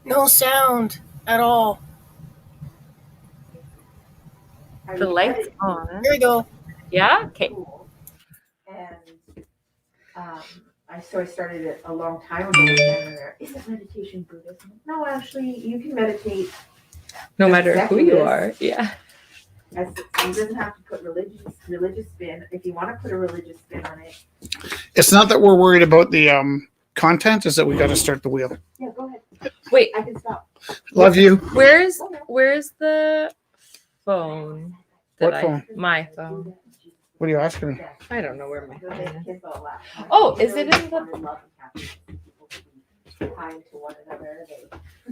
No sound at all. The light's on. Here we go. Yeah? Okay. Cool. And I started it a long time ago. And there, is it meditation Buddhism? No, actually, you can meditate. No matter who you are. Yeah. It doesn't have to put religious spin. If you want to put a religious spin on it. It's not that we're worried about the content, is that we got to start the wheel. Yeah, go ahead. Wait. I can stop. Love you. Where's the phone? What phone? My phone. What are you asking me? I don't know where my phone is. Oh, is it in the... Kind to one another. They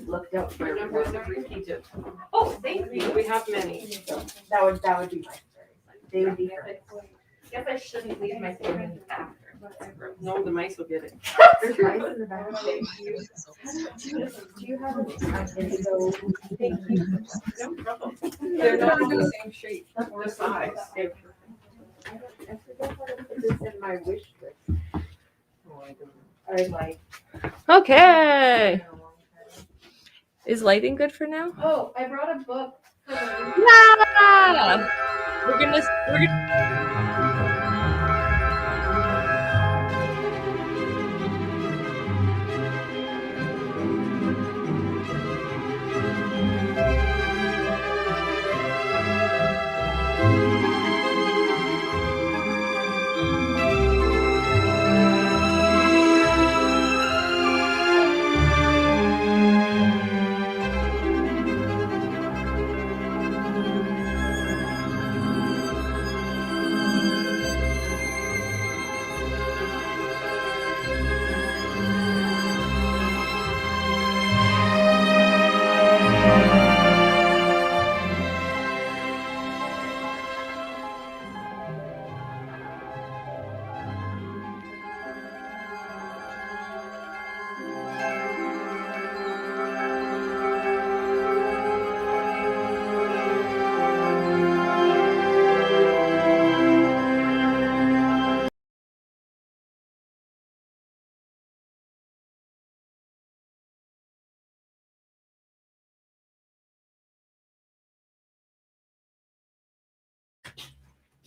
looked out for numbers of repeated. Oh, thank you. We have many. That would be my story. They would be first. I guess I shouldn't leave my phone in after. No, the mice will get it. There's mice in the back. Do you have an indigo? No problem. They're not the same shape or size. I forgot how to put this in my wish list. I like. Okay. Is lighting good for now? Oh, I brought a book. Yeah. We're gonna.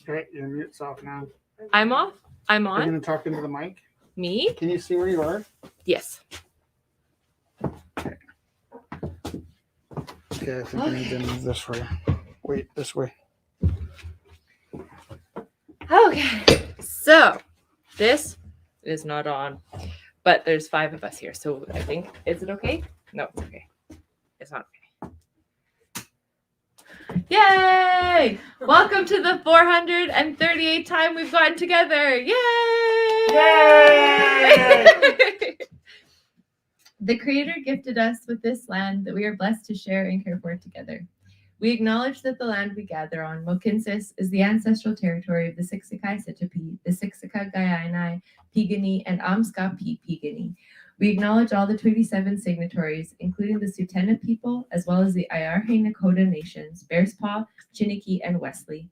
Okay, your mute's off now. I'm off. I'm You're on. going to talk into the mic. Me? Can you see where you are? Yes. Okay, I think I need to move this for you. Wait, this way. Okay. So this is not on, but there's 5 of us here. So I think, is it okay? No, it's okay. It's not okay. Yay! Welcome to the 438th time we've gotten together. Yay! Yay! The Creator gifted us with this land that we are blessed to share and care for together. We acknowledge that the land we gather on, Mohkinstsis, is the ancestral territory of the Siksika Sitapi, the Siksika Gaianai, Piigani, and Amskapi Piigani. We acknowledge all the 27 signatories, including the Tsutena people, as well as the Ayarhe Nakota nations, Bearspaw, Chiniki, and Wesley.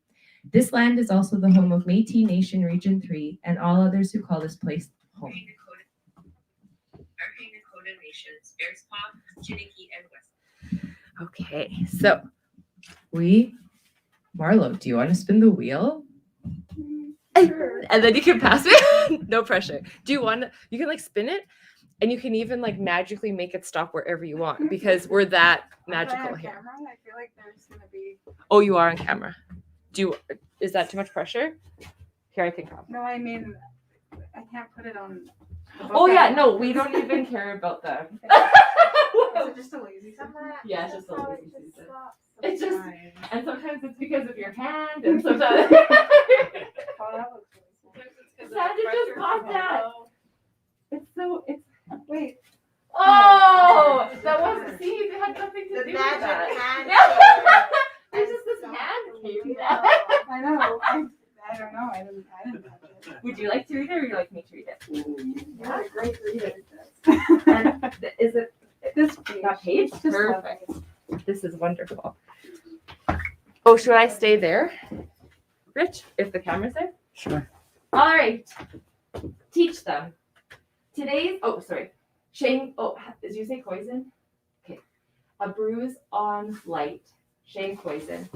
This land is also the home of Métis Nation Region 3 and all others who call this place home. Okay, so Marlo, do you want to spin the wheel? Sure. And then you can pass me. No pressure. Do you want to? You can like spin it, and you can even like magically make it stop wherever you want because we're that magical here. Camera? I feel like there's gonna be. Oh, you are on camera. Is that too much pressure? Here, I can come. No, I mean, I can't put it on. Oh yeah, no, we don't even care about that. Is it just a lazy season? Yeah, it's just a lazy season. It's It's just- And sometimes it's because of your hand, and sometimes. Oh, that looks really cool. Sandra just popped that. It's. Wait. Oh, that wasn't. See, it had nothing to The do with magic that. hand. There's just this hand came down. I know. I don't know. I didn't touch it. Would you like to read it, or would you like me to read it? You're a great reader. And is it This that page? Just Perfect. This is wonderful. Oh, should I stay there, Rich? If the camera's there. Sure. All right. Teach them. Today's. Oh, sorry. Shane. Oh, did you say poison? Okay. A bruise on light. Shame poison.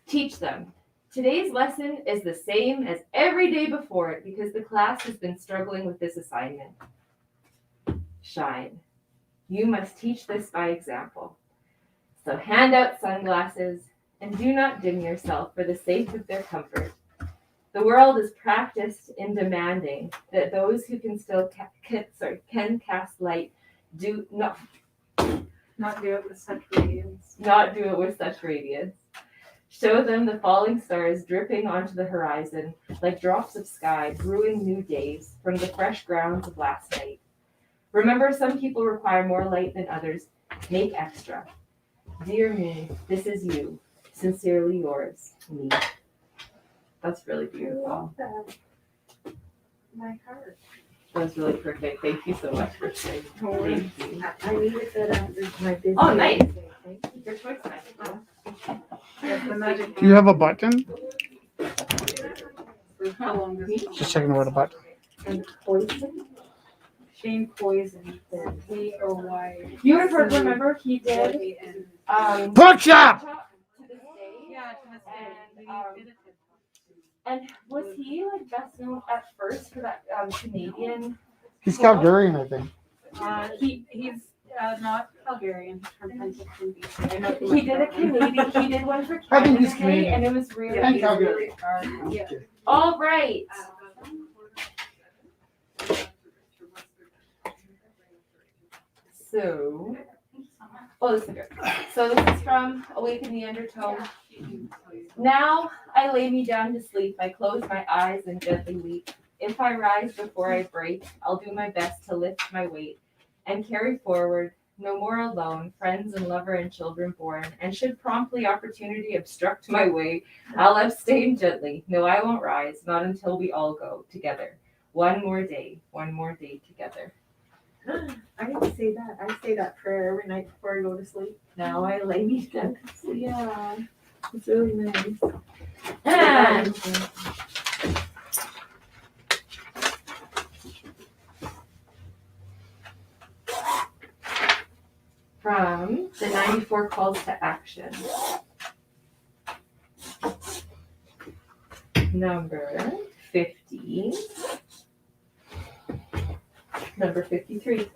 Teach them. Today's lesson is the same as every day before it because the class has been struggling with this assignment. Shine. You must teach this by example. So hand out sunglasses and do not dim yourself for the sake of their comfort. The world is practiced in demanding that those who can still can cast light do not do it with such radiance. Not do it with such radiance. Show them the falling stars dripping onto the horizon like drops of sky brewing new days from the fresh grounds of last night. Remember, some people require more light than others. Make extra. Dear me, this is you. Sincerely yours, me. That's really I beautiful. love that. My heart. That was really perfect. Thank you so much for sharing. Thank you. I needed that after my busy. Oh, nice. day. Thank you. Your choice, Michael. Yes, the magic. Do you have a button? How long does it? Just checking about a button. And poison. Shane Poison. Poy. You would have heard, remember, he did Pork chop! to this day. Yeah, to this day. And was he like best known at first for that Canadian? He's Calgarian, I think. He's not Calgarian. He's from Penticton, BC. I know He did a Canadian. He did one for I think he's Canada Day, Canadian. and it was really. And Calgary. Yeah. All right. So, this is good. So this is from Awaken the Undertow. Now I lay me down to sleep. I close my eyes and gently weep. If I rise before I break, I'll do my best to lift my weight and carry forward. No more alone, friends and lover and children born. And should promptly opportunity obstruct my way, I'll abstain gently. No, I won't rise, not until we all go together. One more day together. I didn't say that. I say that prayer every night before I go to sleep. Now I lay me down to sleep. Yeah. It's really nice. And from the 94 calls to action. Number 50. Number 53.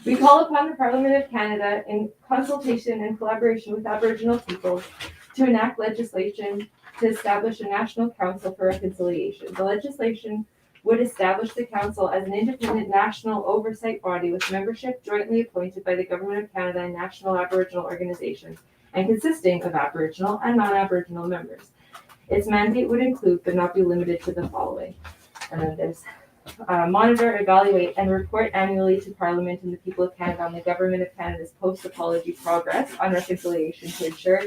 We call upon the Parliament of Canada in consultation and collaboration with Aboriginal peoples to enact legislation to establish a National Council for Reconciliation. The legislation would establish the Council as an independent national oversight body with membership jointly appointed by the Government of Canada and national Aboriginal organizations and consisting of Aboriginal and non-Aboriginal members. Its mandate would include, but not be limited to, the following. And then there's monitor, evaluate, and report annually to Parliament and the people of Canada on the Government of Canada's post-apology progress on reconciliation to ensure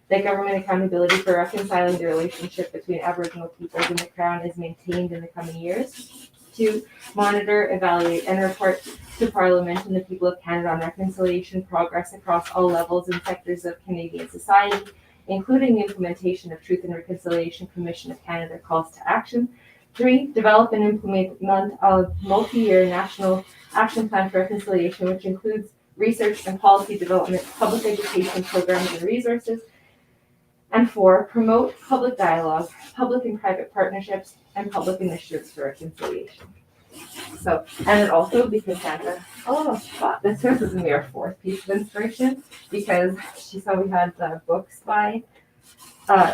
that government accountability for reconciling the relationship between Aboriginal peoples and the Crown is maintained in the coming years. 2, monitor, evaluate, and report to Parliament and the people of Canada on reconciliation progress across all levels and sectors of Canadian society, including the implementation of Truth and Reconciliation Commission of Canada calls to action. 3, develop and implement a multi-year national action plan for reconciliation, which includes research and policy development, public education programs and resources. And 4, promote public dialogue, public and private partnerships, and public initiatives for reconciliation. So, and it also, because Santa, this is going to be our 4th piece of inspiration, because she saw we had the books by,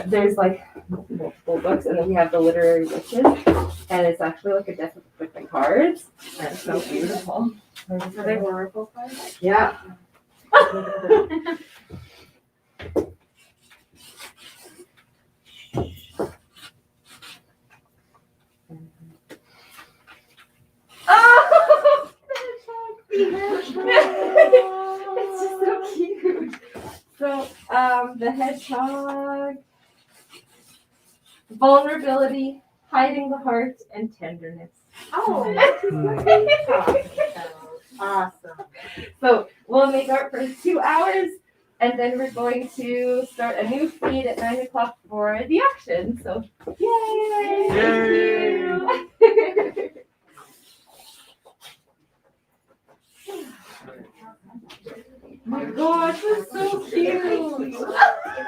there's like multiple books, and then we have the literary witches, and it's actually like a deck with the cards, and it's so beautiful. Are they oracle cards? Yeah. Oh, it's just so cute. So, the hedgehog, vulnerability, hiding the heart, and tenderness. Oh, awesome. So we'll make our first 2 hours, and then we're going to start a new feed at 9 o'clock for the auction. So, yay! Yay! Thank you. gosh, that's so cute. It's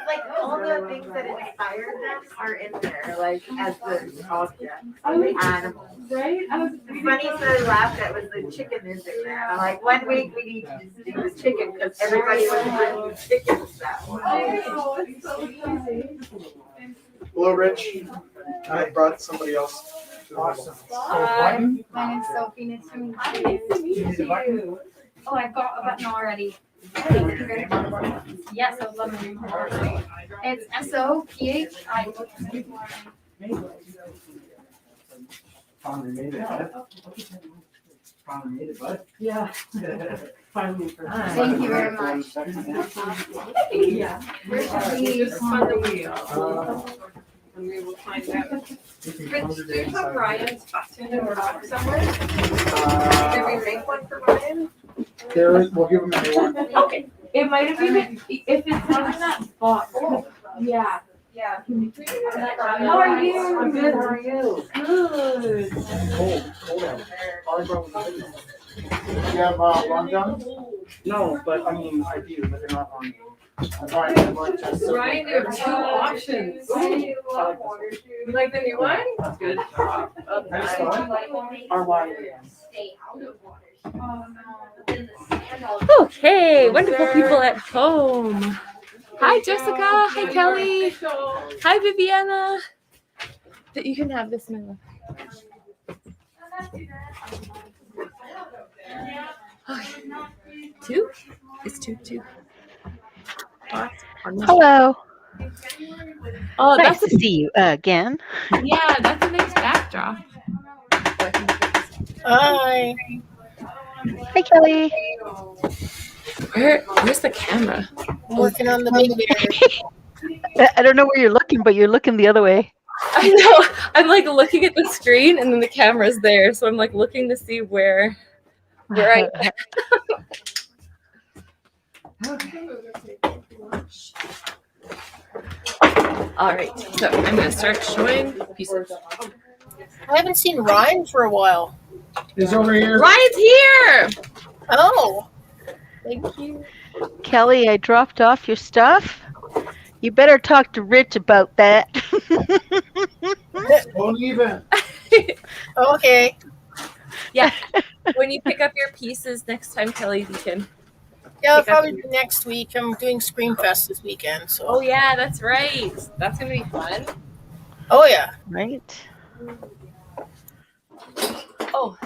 like all the things that inspired them are in there, like as the objects, the animals. Right? I was The funniest that I laughed at was the chicken is in there. I'm like, 1 week we need to just do the chicken because everybody was bringing chickens that one. Oh, it's so crazy. Hello, Rich. I brought somebody else. Awesome. My name's Sophie. Nice to meet you. Oh, I've got a button already. Yes, I was loving it. It's SOPHI. Finally made it, bud. Finally made it, bud. Yeah. Finally. Thank you very much. Yeah. Just on the wheel. And we will find out. Rich, do you have Ryan's button or box somewhere? Did we make one for Ryan? We'll give them a new one. Okay. It might have been, if it's not in that box. Yeah. Yeah. How are you? I'm good, how are you? Good. Cold out. All I brought was the You have long johns? No, but I mean, I do, but they're not on. I'm buying them like just. Ryan, you have 2 options. You like the new one? Good job. Nice one. Our wine. Okay, wonderful people at home. Hi, Jessica. Hi, Kelly. Hi, Viviana. You can have this, my love. Okay. 2? It's 2. Hello. Oh, Nice that's to see you again. yeah, that's a nice backdrop. Hi. Hi, Kelly. Where's the camera? I'm working on the big bear. I don't know where you're looking, but you're looking the other way. I know. I'm like looking at the screen, and then the camera's there, so I'm like looking to see where I. All right, so I'm gonna start showing pieces. I haven't seen Ryan for a while. He's over here. Ryan's here. Oh, Thank you. Kelly, I dropped off your stuff. You better talk to Rich about that. Don't even. okay. When you pick up your pieces next time, Kelly, you can. Yeah, Pick up probably next week. I'm doing Screamfest this weekend. So. Oh yeah, that's right. That's gonna be fun. Oh yeah. Right. Oh.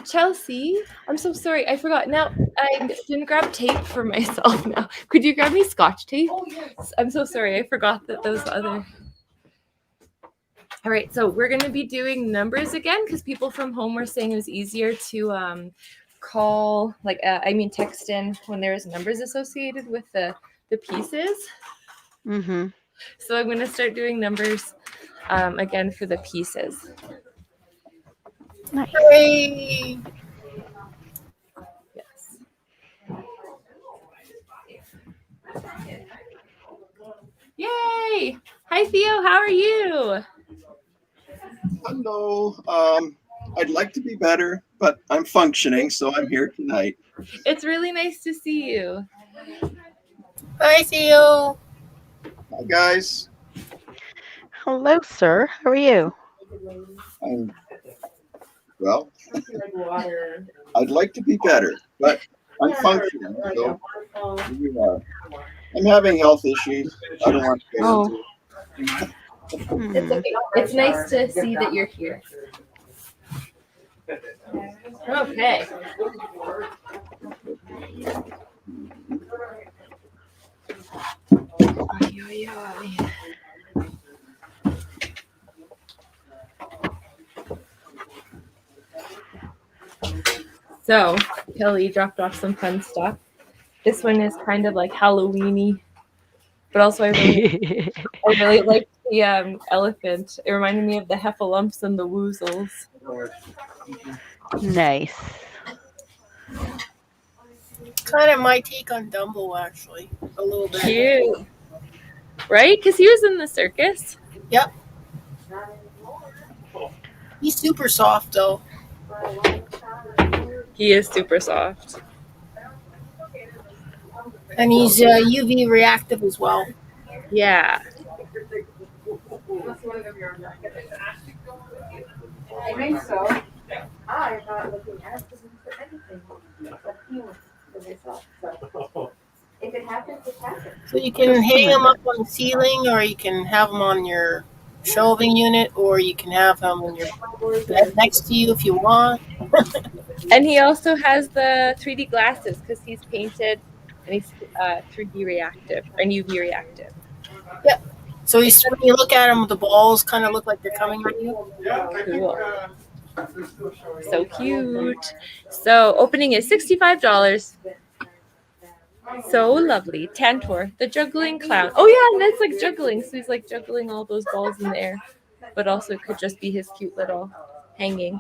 Chelsea, I'm so sorry. I forgot. Now, I didn't grab tape for myself now. Could you grab me Scotch tape? Oh, yes. I'm so sorry. I forgot that those other. All right. So we're going to be doing numbers again because people from home were saying it was easier to call, text in when there was numbers associated with the pieces. Mm-hmm. So I'm going to start doing numbers again for the pieces. Nice. Hooray. Yes. Yay! Hi, Theo. How are you? Hello. I'd like to be better, but I'm functioning, so I'm here tonight. It's really nice to see you. Hi, Theo. Hi, guys. Hello, sir. How are you? Well, I'd like to be better, but I'm functioning, so here we are. I'm having health issues. I don't want to get into it. Hmm. It's nice to see that you're here. Okay. So, Kelly dropped off some fun stuff. This one is kind of like Halloween-y, but also I really like the elephant. It reminded me of the heffalumps and the woozles. Nice. Kind of my take on Dumbo, actually. A little bit. Cute. Right? Because he was in the circus. Yep. He's super soft, though. He is super soft. And he's UV reactive as well. Yeah. I think so. I'm not looking at it for anything but healing for myself. So if it happens, it happens. So you can hang them up on the ceiling, or you can have them on your shelving unit, or you can have them in your bed next to you if you want. And he also has the 3D glasses because he's painted and he's 3D reactive and UV reactive. Yep. So when you look at them, the balls kind of look like they're coming at you. Cool. So cute. So opening is $65. So lovely. Tantor, the juggling clown. Oh yeah, and it's like juggling. So he's like juggling all those balls in the air. But also it could just be his cute little hanging.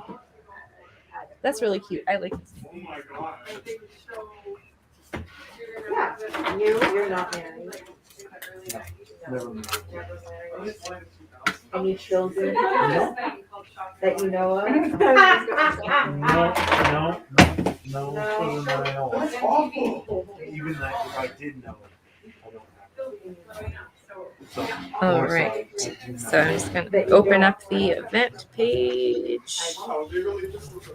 That's really cute. I like this. Yeah, you're not married. Never mind. Any children that you know of? No children that I know of. Even that, if I did know, I don't have. All right. So I'm just going to open up the event page.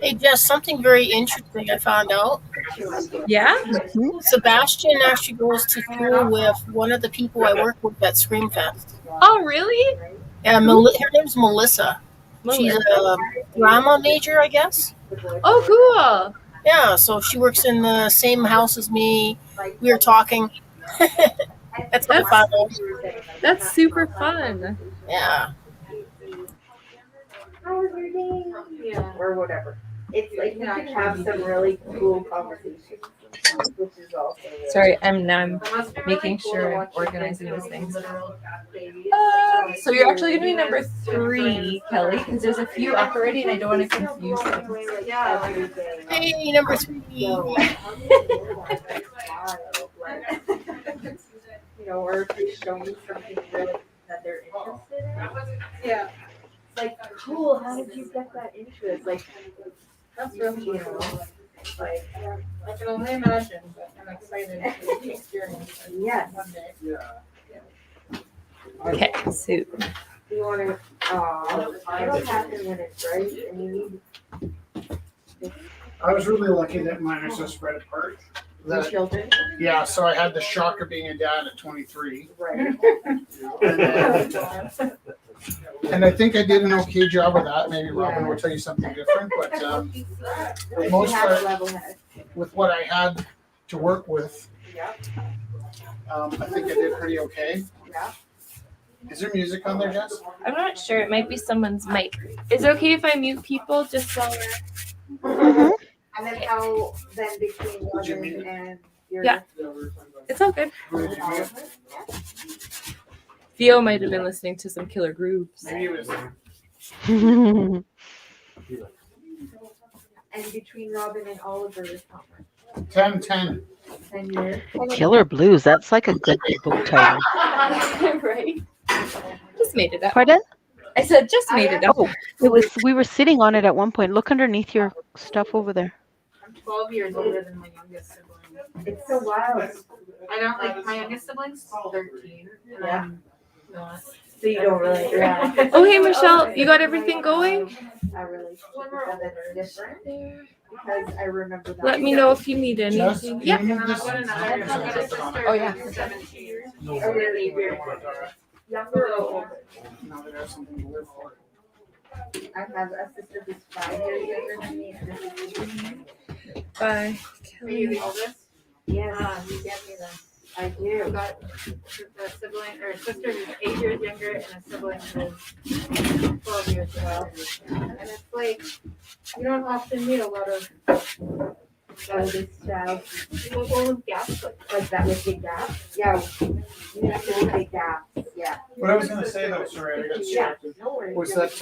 Hey, Jess, something very interesting I found out. Yeah? Sebastian actually goes to school with one of the people I work with at Screamfest. Oh, really? Yeah, her name's Melissa. She's a drama major, I guess. Oh, cool. Yeah, so she works in the same house as me. We were talking. That's fun. That's super fun. Yeah. How was your day? Yeah. Or whatever. It's like you can have some really cool conversations, which is also really Sorry, I'm making sure I'm organizing these things. So you're actually going to be number 3, Kelly, because there's a few up already and I don't want to confuse them. Hey, number 3. You know, or if they show me something really that they're interested in. Yeah. It's like, cool, how did you get that interest? Like, that's really, you know, like, I can only imagine, but I'm excited for the experience. yes. Okay, so You want to, it'll happen when it's right, and you need I was really lucky that mine are so spread apart. the children. Yeah, so I had the shock of being a dad at 23. Right. And I think I did an okay job of that. Maybe Robin will tell you something different, but most with what I had to work with, I think I did pretty okay. Yeah. Is there music on there, Jess? I'm not sure. It might be someone's mic. Is it okay if I mute people just while we're... Mhm. And then how, then between Robin and your. Yeah. It's all good. Theo might have been listening to some killer grooves. Maybe it was And between Robin and Oliver is how much? 10. 10 years. Killer Blues. That's like a good book title. Right. Just made it up. Pardon? I said just made it up. Oh, it was. We were sitting on it at one point. Look underneath your stuff over there. I'm 12 years older than my youngest sibling. It's so wild. I don't like my youngest sibling's 13. And Yeah. I'm not. So you don't really, yeah. Oh, hey, Michelle. You got everything going? A relationship with them that's different. Because I remember that. Let me know if you need Jess, anything. can Yeah. you move And this? I've got another. I've got a sister. Oh, yeah. who's 17. Oh, really weird. Younger or older? Now that I have something to live for. I have a sister who's 5 years younger than me and a sister who's 10. Bye. Are you the oldest? Yeah, You get me then. I I've do. got a sibling or a sister who's 8 years younger and a sibling who's 12 years old. And it's like, you don't often meet a lot of Oldest child. people with gaps Like that with big gaps? Yeah. You have to do big gaps, yeah. What I was gonna say though, sorry, I got distracted, No worries. was that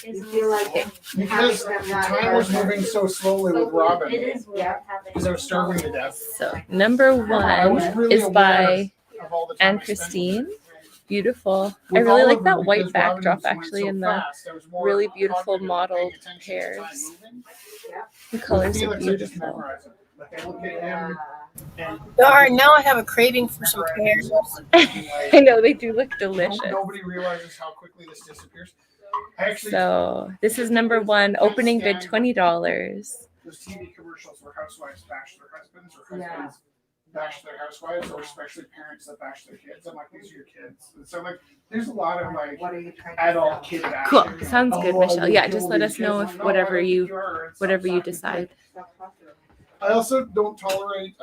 You feel like because time was moving so slowly with Robin, yeah. because I was starving to death. So number I was 1 really is aware by of all the time Anne I spent Christine. Beautiful. I with really all like of that them, white because Robin backdrop was going actually so in the fast, I was more really beautiful cognitive of paying modeled attention to pairs. time moving. The colors are Felix, I just beautiful. memorized it. Like I look at him and Darn, now I have a craving for some pears. I know they do look delicious. nobody realizes how quickly this disappears. I actually So this is number one. Opening bid $20. those TV commercials where housewives bash their husbands or husbands bash their housewives, or especially parents that bash their kids. I'm like, these are your kids. And so like, there's a lot of like adult kid bashing. Cool. Sounds good, Michelle. Yeah, just let us know if whatever you decide. I also don't tolerate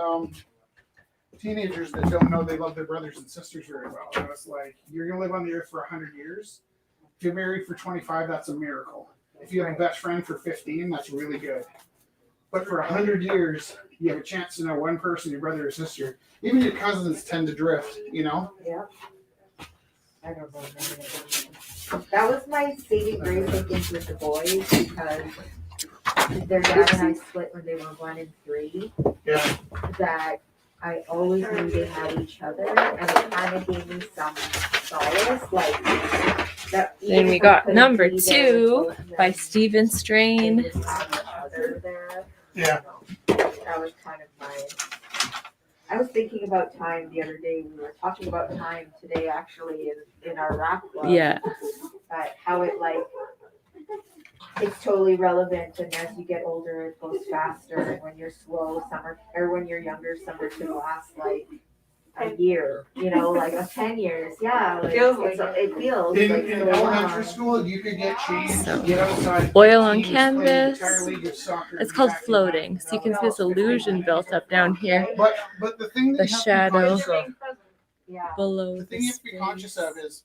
teenagers that don't know they love their brothers and sisters very well. And it's like, you're gonna live on the earth for 100 years. If you're married for 25, that's a miracle. If you have a best friend for 15, that's really good. But for 100 years, you have a chance to know one person, your brother or sister. Even your cousins tend to drift, you know? Yeah. I don't know. That was my saving grace, I think, with the boys, because their dad and I split when they were 1 and 3. Yeah. That I always knew they had each other, and it kind of gave me some solace. Like, that Then we got number 2 by Stephen Strain. Yeah. That was kind of my. I was thinking about time the other day. We were talking about time today, actually, in our rap club. Yeah. But how it it's totally relevant, and as you get older, it goes faster. And when you're slow, when you're younger, summer can last like a year. You know, like 10 years. Yeah, like, it feels. In like so elementary long. school, you could get changed, So, get outside. oil on teams, play canvas. the entire league of soccer, It's called back to floating. back. So you can see this illusion built up down here But the thing that The you have shadow. to be conscious of, Yeah. below the the thing you have to be conscious of is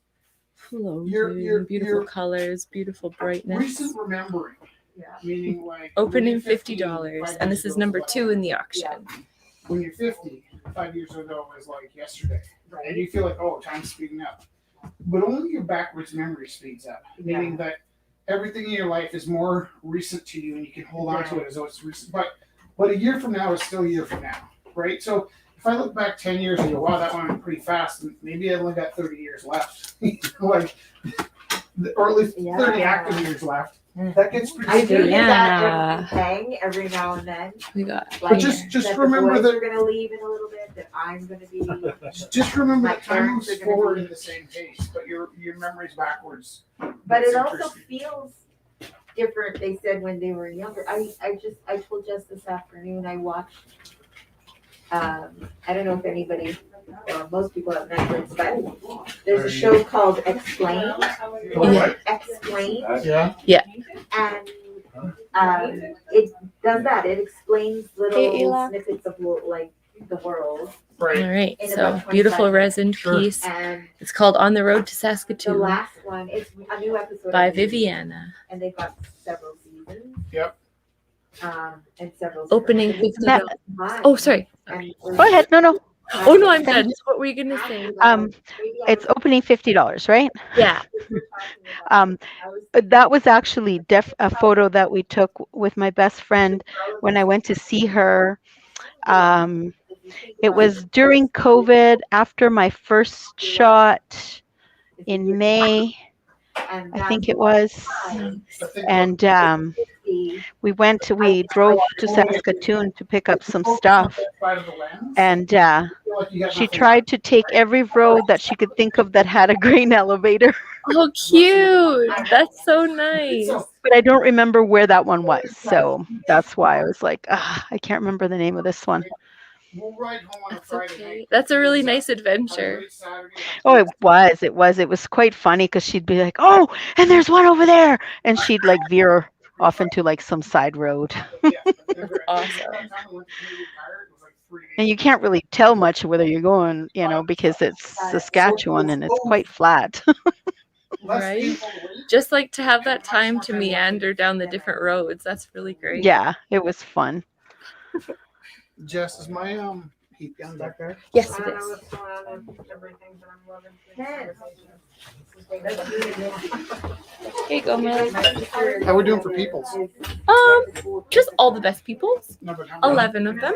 floating. your Beautiful colors, beautiful brightness. recent remembering. Yeah. Meaning like Opening when you're 50, $50, 5 and years this is ago number like 2 in the auction. when you're 50, 5 years ago was like yesterday. And you feel like, oh, time's speeding up. But only your backwards memory speeds up. Meaning that everything in your life is more recent to you and you can hold on to it as though it's recent. But a year from now is still a year from now. Right? So if I look back 10 years and go, wow, that one went pretty fast, and maybe I only got 30 years left. Like, or at least 30 active years left. That gets pretty I do scary. get that hang every now and then. We got But just remember that that you're gonna leave in a little bit. That I'm gonna be. just remember My that time parents moves are gonna forward be- at the same pace, but your memory's backwards. But That's it also interesting. feels different. They said when they were younger. I told Jess this afternoon. I watched. I don't know if anybody or most people have Netflix, but there's a show called Explain. What? Explain. Yeah. And it does that. It explains little snippets of like the world. Right. All right. In So about beautiful 25 resin Sure. piece. And It's called On the Road to the Saskatoon last one, it's a new episode by every week, Viviana. and they've got several seasons. Yep. And several Opening seasons. That- Oh, sorry. And Go ahead. No. Oh no, I'm done. What were you gonna say? It's opening $50, right? Yeah. That was actually a photo that we took with my best friend when I went to see her. It was during COVID, after my first shot in May, I think it was. And we drove to Saskatoon to pick up some stuff. And she tried to take every road that she could think of that had a grain elevator. Oh, cute. That's so nice. But I don't remember where that one was. So that's why I was like, I can't remember the name of this one. We'll ride home on a That's Friday okay. night. That's a really nice adventure. Oh, it was quite funny because she'd be like, oh, and there's one over there. And she'd like veer off into like some side road. Awesome. And you can't really tell much whether you're going, because it's Saskatchewan and it's quite flat. Right? Just like to have that time to meander down the different roads. That's really great. Yeah, it was fun. Jess, is my heat gun back there? Yes, I it don't know is. what's going on with everything, but I'm loving this conversation. Here you go, man. How we doing for peoples? Just all the best peoples. Number how many? 11 of them.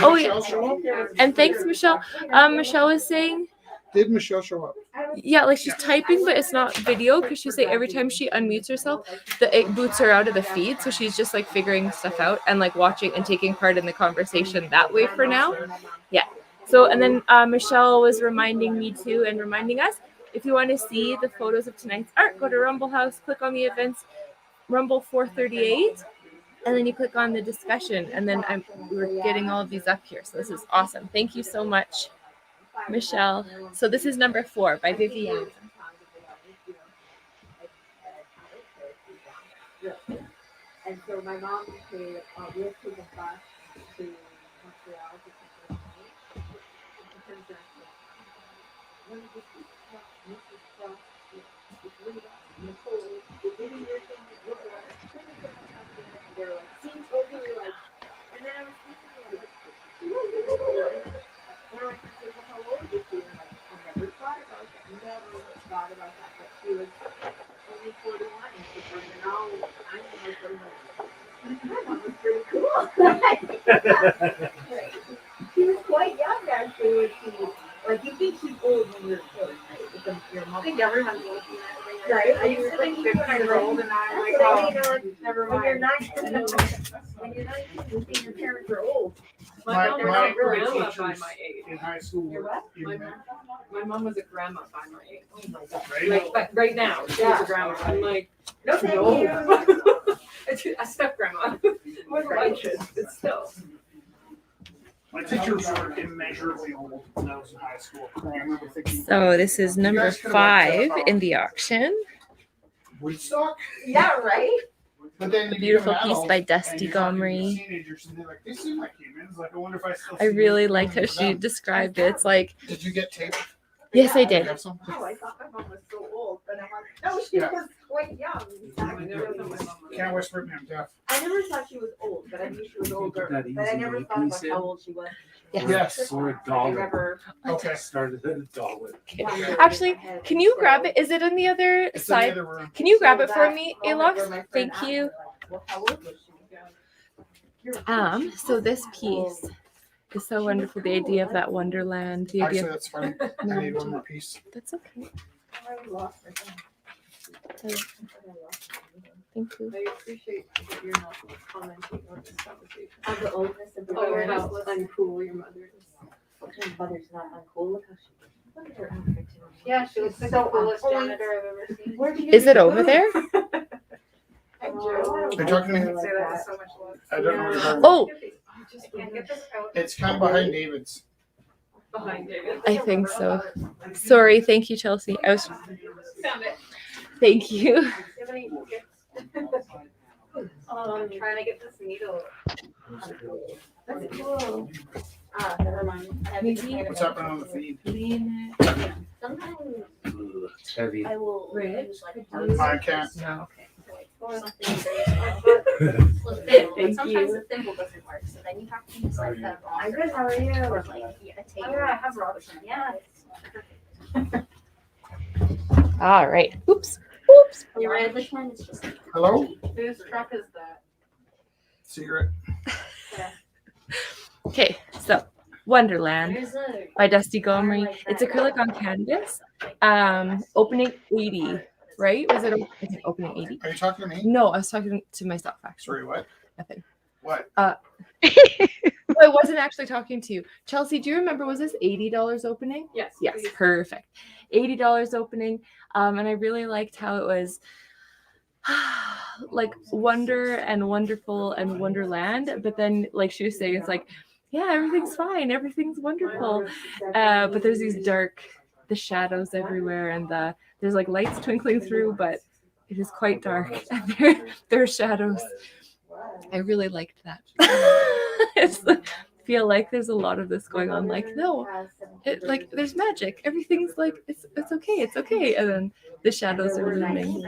Oh yeah. And thanks, Michelle. Michelle was saying Did Michelle show up? Yeah, like she's typing, but it's not video because she say every time she unmutes herself, it boots her out of the feed. So she's just like figuring stuff out and like watching and taking part in the conversation that way for now. Yeah. So, and then Michelle was reminding me too and reminding us, if you want to see the photos of tonight's art, go to Rumble House, click on the events, Rumble 438, and then you click on the discussion. And then we're getting all of these up here. So this is awesome. Thank you so much, Michelle. So this is number 4 by Viviana. And so my mom said, we have taken a bus to Montreal to take her they're like, seems overly like, and then I was thinking, like, well, how old is she? And like, I never thought about that. Never thought about that. But she was only 41, and she was now I'm like 41. My mom was pretty cool. She was quite young actually when she, like, you think she's old when you're a kid, right? Because your mom. I think everyone's looking at it. Right? I used to think 50 years old, and I'm like, oh, never mind. When you're 19, you think your parents are old. My mom was my a grandma teachers by my age. in high school. You're what? My mom was a grandma by my age. Oh my God. Right? Like, but right now, she's a grandma. I'm like, No, thank no. you. A step grandma. More righteous, but still. My teachers were immeasurably old when I was in high school. I remember thinking, So this is number 5 in the auction. Woodstock? Yeah, right? But then A you beautiful become an piece adult, by and Dusty you're talking to Gomery. teenagers, and they're like, they seem like humans. Like, I wonder if I still I see really them liked how with she them. described it. It's like, Did you get tape? yes, I Do you did. have some? Oh, I thought my mom was so old, but I'm like, no, she Yeah. was quite young. I never thought my mom was. Can't whisper me, I'm deaf. I never thought she was old, but I knew she was older. But I never thought about how old she was. Yes. Or a I dollar. never Okay. Started at a dollar. wondered Actually, ahead. can you So- grab it? Is it on the other It's in the side? other room. Can you grab so it for that me, moment where my Alox? friend Thank asked me, you. like, well, how old was she? So this piece is so wonderful. The idea of that wonderland. The Actually, idea. that's funny. I need one more piece. That's okay. I already lost my phone. Thank you. I appreciate that you're not commenting on this conversation. On the oldness of the Oh, world. how uncool your mother is. My mother's not uncool. Look how she. Look at her outfit too. Yeah, she was the So coolest on point. janitor I've ever seen. Where do you Is get it your over food? there? Hi, Oh, Joe. Are you talking to me? Say that with so much love. I don't know where you're going. Oh, I can't get this out It's kind of behind David's. behind David. I think so. Sorry. Thank you, Chelsea. I was. Found it. Thank you. Do you have any tickets? I'm trying to get this needle. That's cool. Never mind. What's happening on the feed? Sometimes It's heavy. I will Rich, use like I can't. No. or something very Thank sometimes you. the thimble doesn't work, so then you have to use like the I'm good, how are you? or like a tape. Oh, yeah, I have rocks. Yeah. All right. Oops. Oops. You read this one? It's just Hello? Whose truck is that? Secret. Okay. So, Wonderland there's a by Dusty Gomery. It's acrylic on canvas. Opening 80. Right? Was it opening 80? Are you talking to me? No, I was talking to myself actually. Sorry, what? Nothing. What? No, I wasn't actually talking to you. Chelsea, do you remember, was this $80 opening? Yes. Yes, please. perfect. $80 opening. And I really liked how it was like wonder and wonderful and wonderland. But then, like she was saying, it's like, yeah, everything's fine. Everything's wonderful. But there's these dark, the shadows everywhere, and there's like lights twinkling through, but it is quite dark. And there are shadows. I really liked that. I feel like there's a lot of this going on. Like, no, like there's magic. Everything's like it's okay. And then the shadows are looming.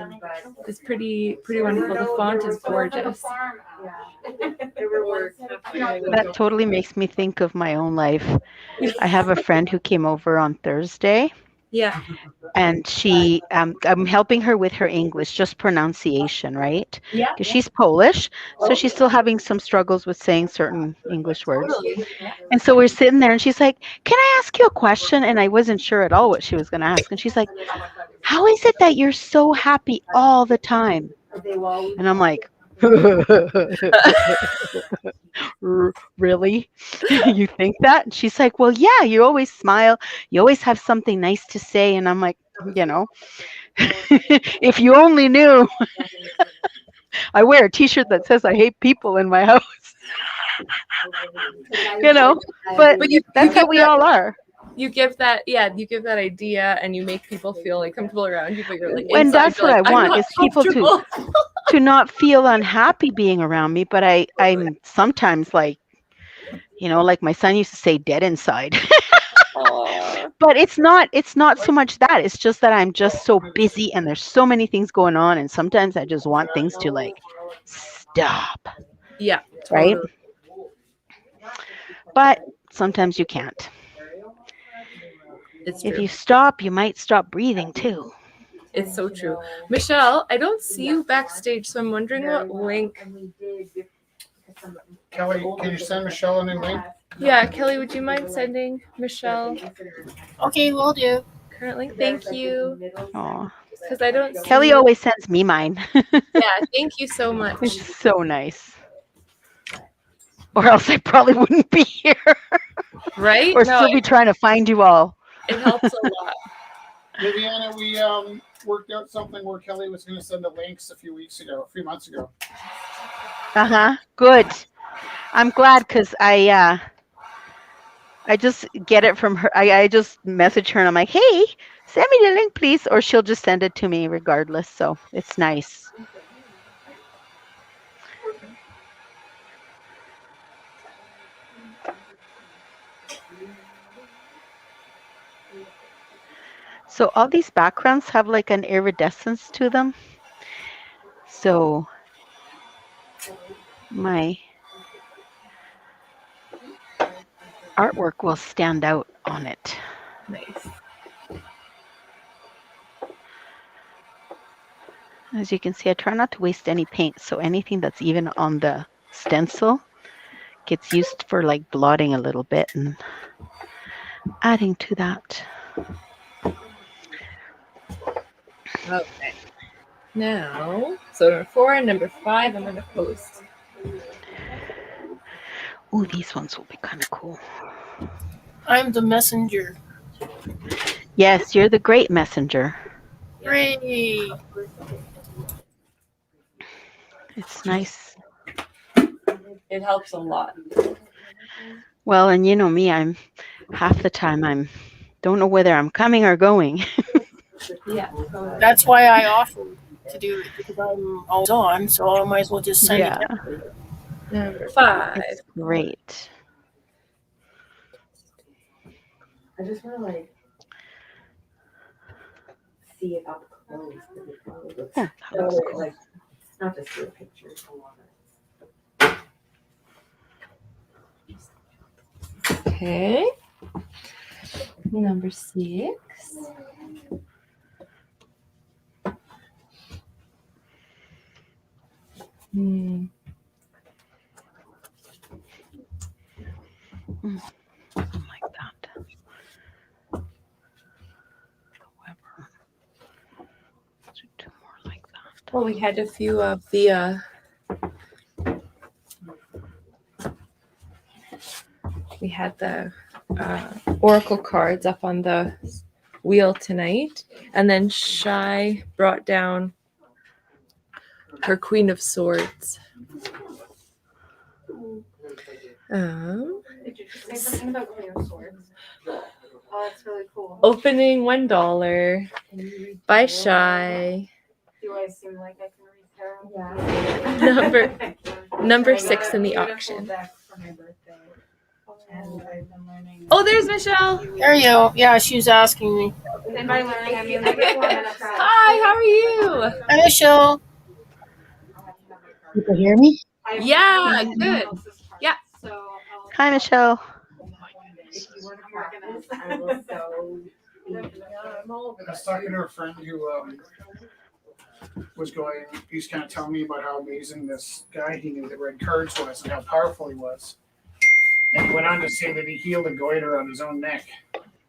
It's pretty wonderful. The font is gorgeous. That totally makes me think of my own life. I have a friend who came over on Thursday, Yeah. And she, I'm helping her with her English, just pronunciation, right? Yeah. Because she's Polish, so she's still having some struggles with saying certain English words. Totally. Yeah. And so we're sitting there, and she's like, "Can I ask you a question?" And I wasn't sure at all what she was going to ask. And she's like, "How is it that you're so happy all the time?" And I'm like, "Really? You think that?" And she's like, "Well, yeah, you always smile. You always have something nice to say." And I'm like, if you only knew, I wear a t-shirt that says I hate people in my house, but that's how we all are. You give that idea, and you make people feel like comfortable around you, but you're like, And inside, that's you're what like, I I'm want, not is people to not feel unhappy being around me. But I'm sometimes like, like my son used to say, dead inside. But it's not so much that. It's just that I'm just so busy, and there's so many things going on, and sometimes I just want things to like stop. Yeah. Right? Totally. But sometimes you can't. It's If true. you stop, you might stop breathing too. It's so true. Michelle, I don't see you backstage, so I'm wondering what link. Kelly, can you send Michelle a new link? Yeah, Kelly, would you mind sending Michelle Okay, will do. current link? Thank you. Aw. Because I don't see. Kelly always sends me mine. Yeah, thank you so much. It's so nice. Or else I probably wouldn't be here. Right? Or still be trying to find you all. It helps a lot. Viviana, we worked out something where Kelly was going to send the links a few months ago. Good. I'm glad, because I just get it from her. I just message her and I'm like, "Hey, send me the link, please," or she'll just send it to me regardless. So it's nice. So all these backgrounds have like an iridescence to them. So my artwork will stand out on it. Nice. As you can see, I try not to waste any paint. So anything that's even on the stencil gets used for like blotting a little bit and adding to that. Okay. Now, so number 4 and number 5, I'm going to post. Ooh, these ones will be kind of cool. I'm the messenger. Yes, you're the great messenger. Hooray! It's nice. It helps a lot. Well, and you know me, I'm half the time don't know whether I'm coming or going. Yeah. That's why I offered to do it, because I'm always on, so I might as well just send it. Number 5. It's great. I just want to like see it up close. Yeah, that looks cool. Like, not just see a picture. Okay. Number 6. Something like that. However, let's do more like that. Well, we had a few of the we had the oracle cards up on the wheel tonight, and then Shai brought down her Queen of Swords. Did you say something about Queen of Swords? Oh, that's really cool. Opening $1 by Shai. Do I seem like I can read tarot? Yeah. Number 6 in the auction. Oh, there's Michelle. There you go. Yeah, she was asking me. And by learning, I mean like Hi, how are you? Hi, Michelle. You can hear me? Yeah, good. Yeah. Hi, Michelle. I was talking to a friend who was going. He's kind of telling me about how amazing this guy he knew that read cards was and how powerful he was. And he went on to say that he healed a goiter on his own neck.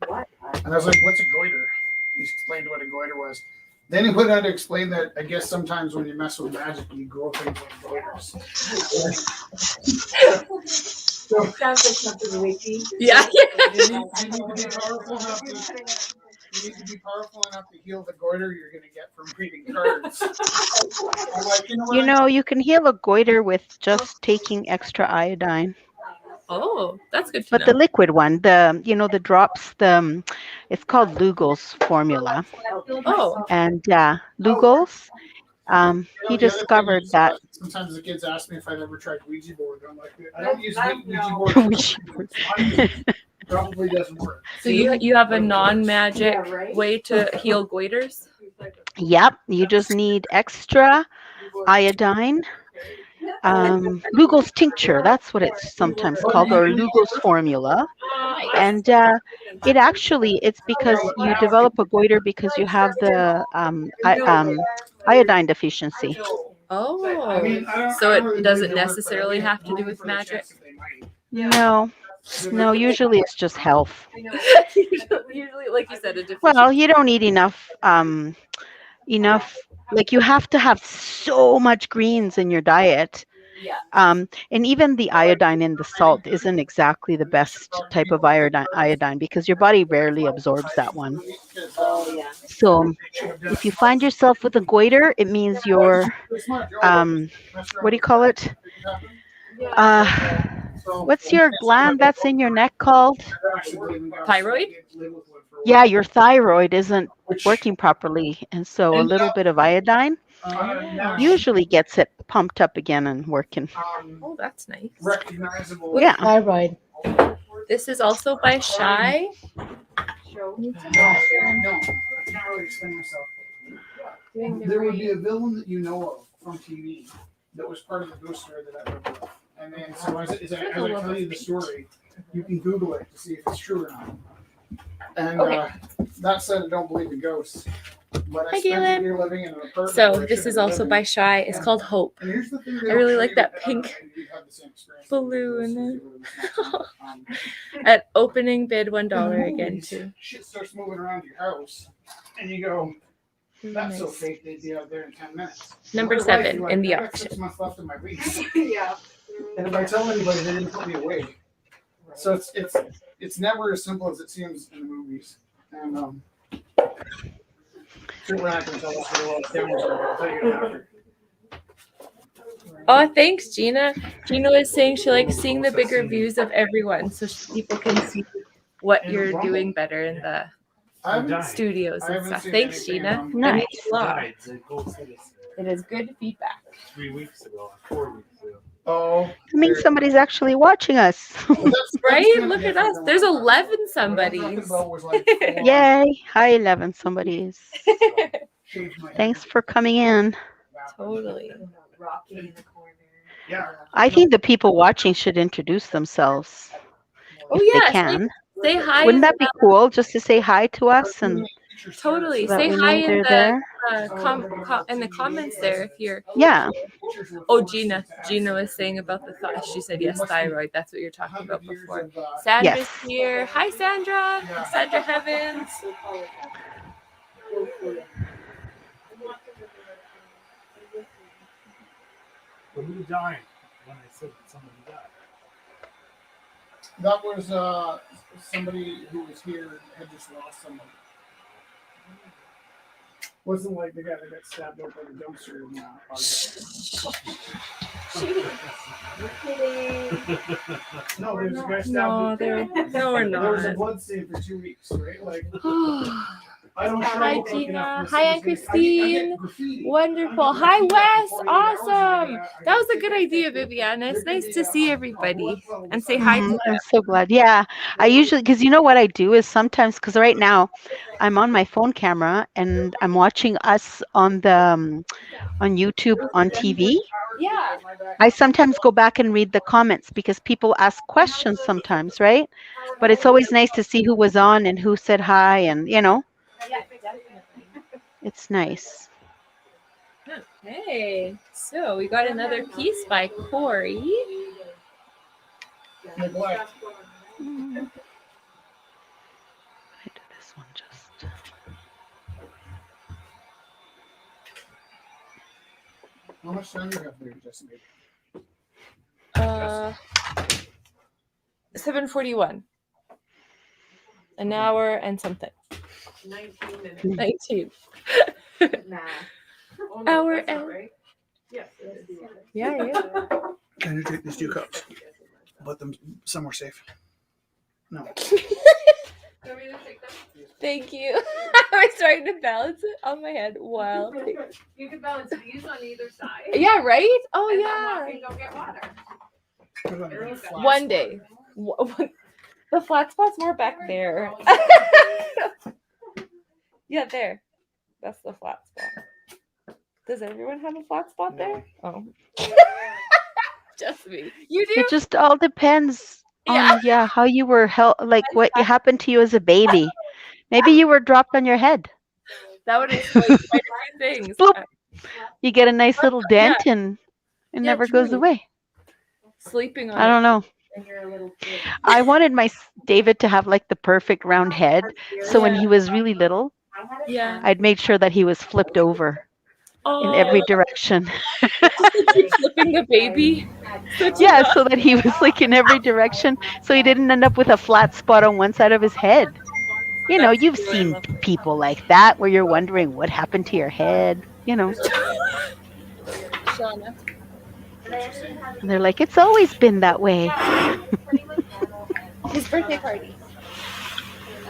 And I was like, "What's a goiter?" He explained what a goiter was. Then he went on to explain that I guess sometimes when you mess with magic, you grow things like goiters. So, Sounds like something witchy. Yeah. you need to be powerful enough to. You need to be powerful enough to heal the goiter you're going to get from reading cards. I'm like, You know, you can heal a goiter with just taking extra iodine. Oh, that's good to But know. the liquid one, the drops, it's called Lugel's formula. Oh, And Lugel's, he discovered that. Sometimes the kids ask me if I've ever tried Ouija board. I'm like, I don't use Ouija board. Ouija board. Probably doesn't work. so you have a non-magic way to heal goiters? Yep, you just need extra iodine. Lugel's tincture, that's what it's sometimes called, or Lugel's formula. And it's because you develop a goiter because you have the iodine deficiency. Oh, so it doesn't necessarily have to do with magic? No, usually it's just health. Usually, like you said, a different. Well, you don't need enough, like you have to have so much greens in your diet. Yeah. And even the iodine in the salt isn't exactly the best type of iodine because your body rarely absorbs that one. Oh, yeah. So if you find yourself with a goiter, it means you're, what do you call it? What's your gland that's in your neck called? Thyroid? Yeah, your thyroid isn't working properly. And so a little bit of iodine usually gets it pumped up again and working. Oh, that's nice. Yeah. Thyroid. This is also by Shy. No, I can't really explain myself. There would be a villain that you know of from TV that was part of the ghost story that I wrote. And then, so as I tell you the story, you can Google it to see if it's true or not. And that said, I don't believe in ghosts. But I spent a year living in an apartment. So this is also by Shy. It's called Hope. And here's the thing I really like that pink balloon. At opening bid $1 again too. Shit starts moving around your house, and you go, "That's so fake. They'd be out there in 10 minutes." Number 7 in the I got auction. 6 months left in my lease. Yeah. And if I tell anybody, they didn't put me away. So it's never as simple as it seems in the movies. And we're not going to tell us very well cameras are. I'll tell you after. Oh, thanks, Gina. Gina was saying she likes seeing the bigger views of everyone so people can see what you're doing better in the studios and stuff. Thanks, Gina. Nice. It is good feedback. 3 weeks ago, 4 weeks ago. Oh, I mean, somebody's actually watching us. Right? Look at us. There's 11 somebodies. Yay. Hi, 11 somebodies. Thanks for coming in. Totally. Rocking in the corner. Yeah. I think the people watching should introduce themselves Oh, if yeah. they can. Say hi. Wouldn't that be cool just to say hi to us and Totally. so that Say we hi know in they're the in the comments there if you're. Yeah. Oh, Gina was saying about the thought. She said yes, thyroid. That's what you're talking about before. Sandra's Yes. here. Hi, Sandra. Sandra Heavens. When were you dying? When I said that somebody died. That was somebody who was here had just lost someone. Wasn't like the guy that got stabbed up by the dumpster in No, there's a guy stabbed. No, we're There was a not. blood stain for 2 weeks, right? Like I don't Hi, struggle looking Gina. up this Hi, Aunt thing. I Christine. get graffiti. Wonderful. Hi, Wes. Awesome. That was a good idea, Viviana. It's nice to see everybody and say hi to Mhm, them. I'm so glad. Yeah. I usually, because you know what I do is sometimes, because right now I'm on my phone camera and I'm watching us on the on YouTube on TV. Yeah. I sometimes go back and read the comments because people ask questions sometimes, right? But it's always nice to see who was on and who said hi, and it's nice. Okay, so we got another piece by Cory. I do this one just. How much time do you have there, Jessica? 7:41. An hour and something. 19 minutes. 19. Nah. Hour That's not and right. Yes. yeah. Can you take these 2 cups? Put them somewhere safe. No. Thank you. I was trying to balance it on my head while. You can balance these on either side. Yeah, right? Oh, And yeah. then walk and go get water. Put it on the flat One spot. day. The flat spot's more back there. Yeah, there. That's the flat spot. Does everyone have a flat spot there? Oh. Just me. You do? It just all depends Yeah. on how you were like what happened to you as a baby. Maybe you were dropped on your head. That would explain quite a few things. Bloop. You get a nice little dent and it never goes true. away. Sleeping on I don't know. And you're a little kid. I wanted my David to have like the perfect round head. So when he was really little, Yeah. I'd made sure that he was flipped over in every direction. Keep flipping the baby. Yeah, so that he was like in every direction. So he didn't end up with a flat spot on one side of his head. You've seen people like that where you're wondering what happened to your head, Shauna. And they're like, it's always been that way. His birthday party.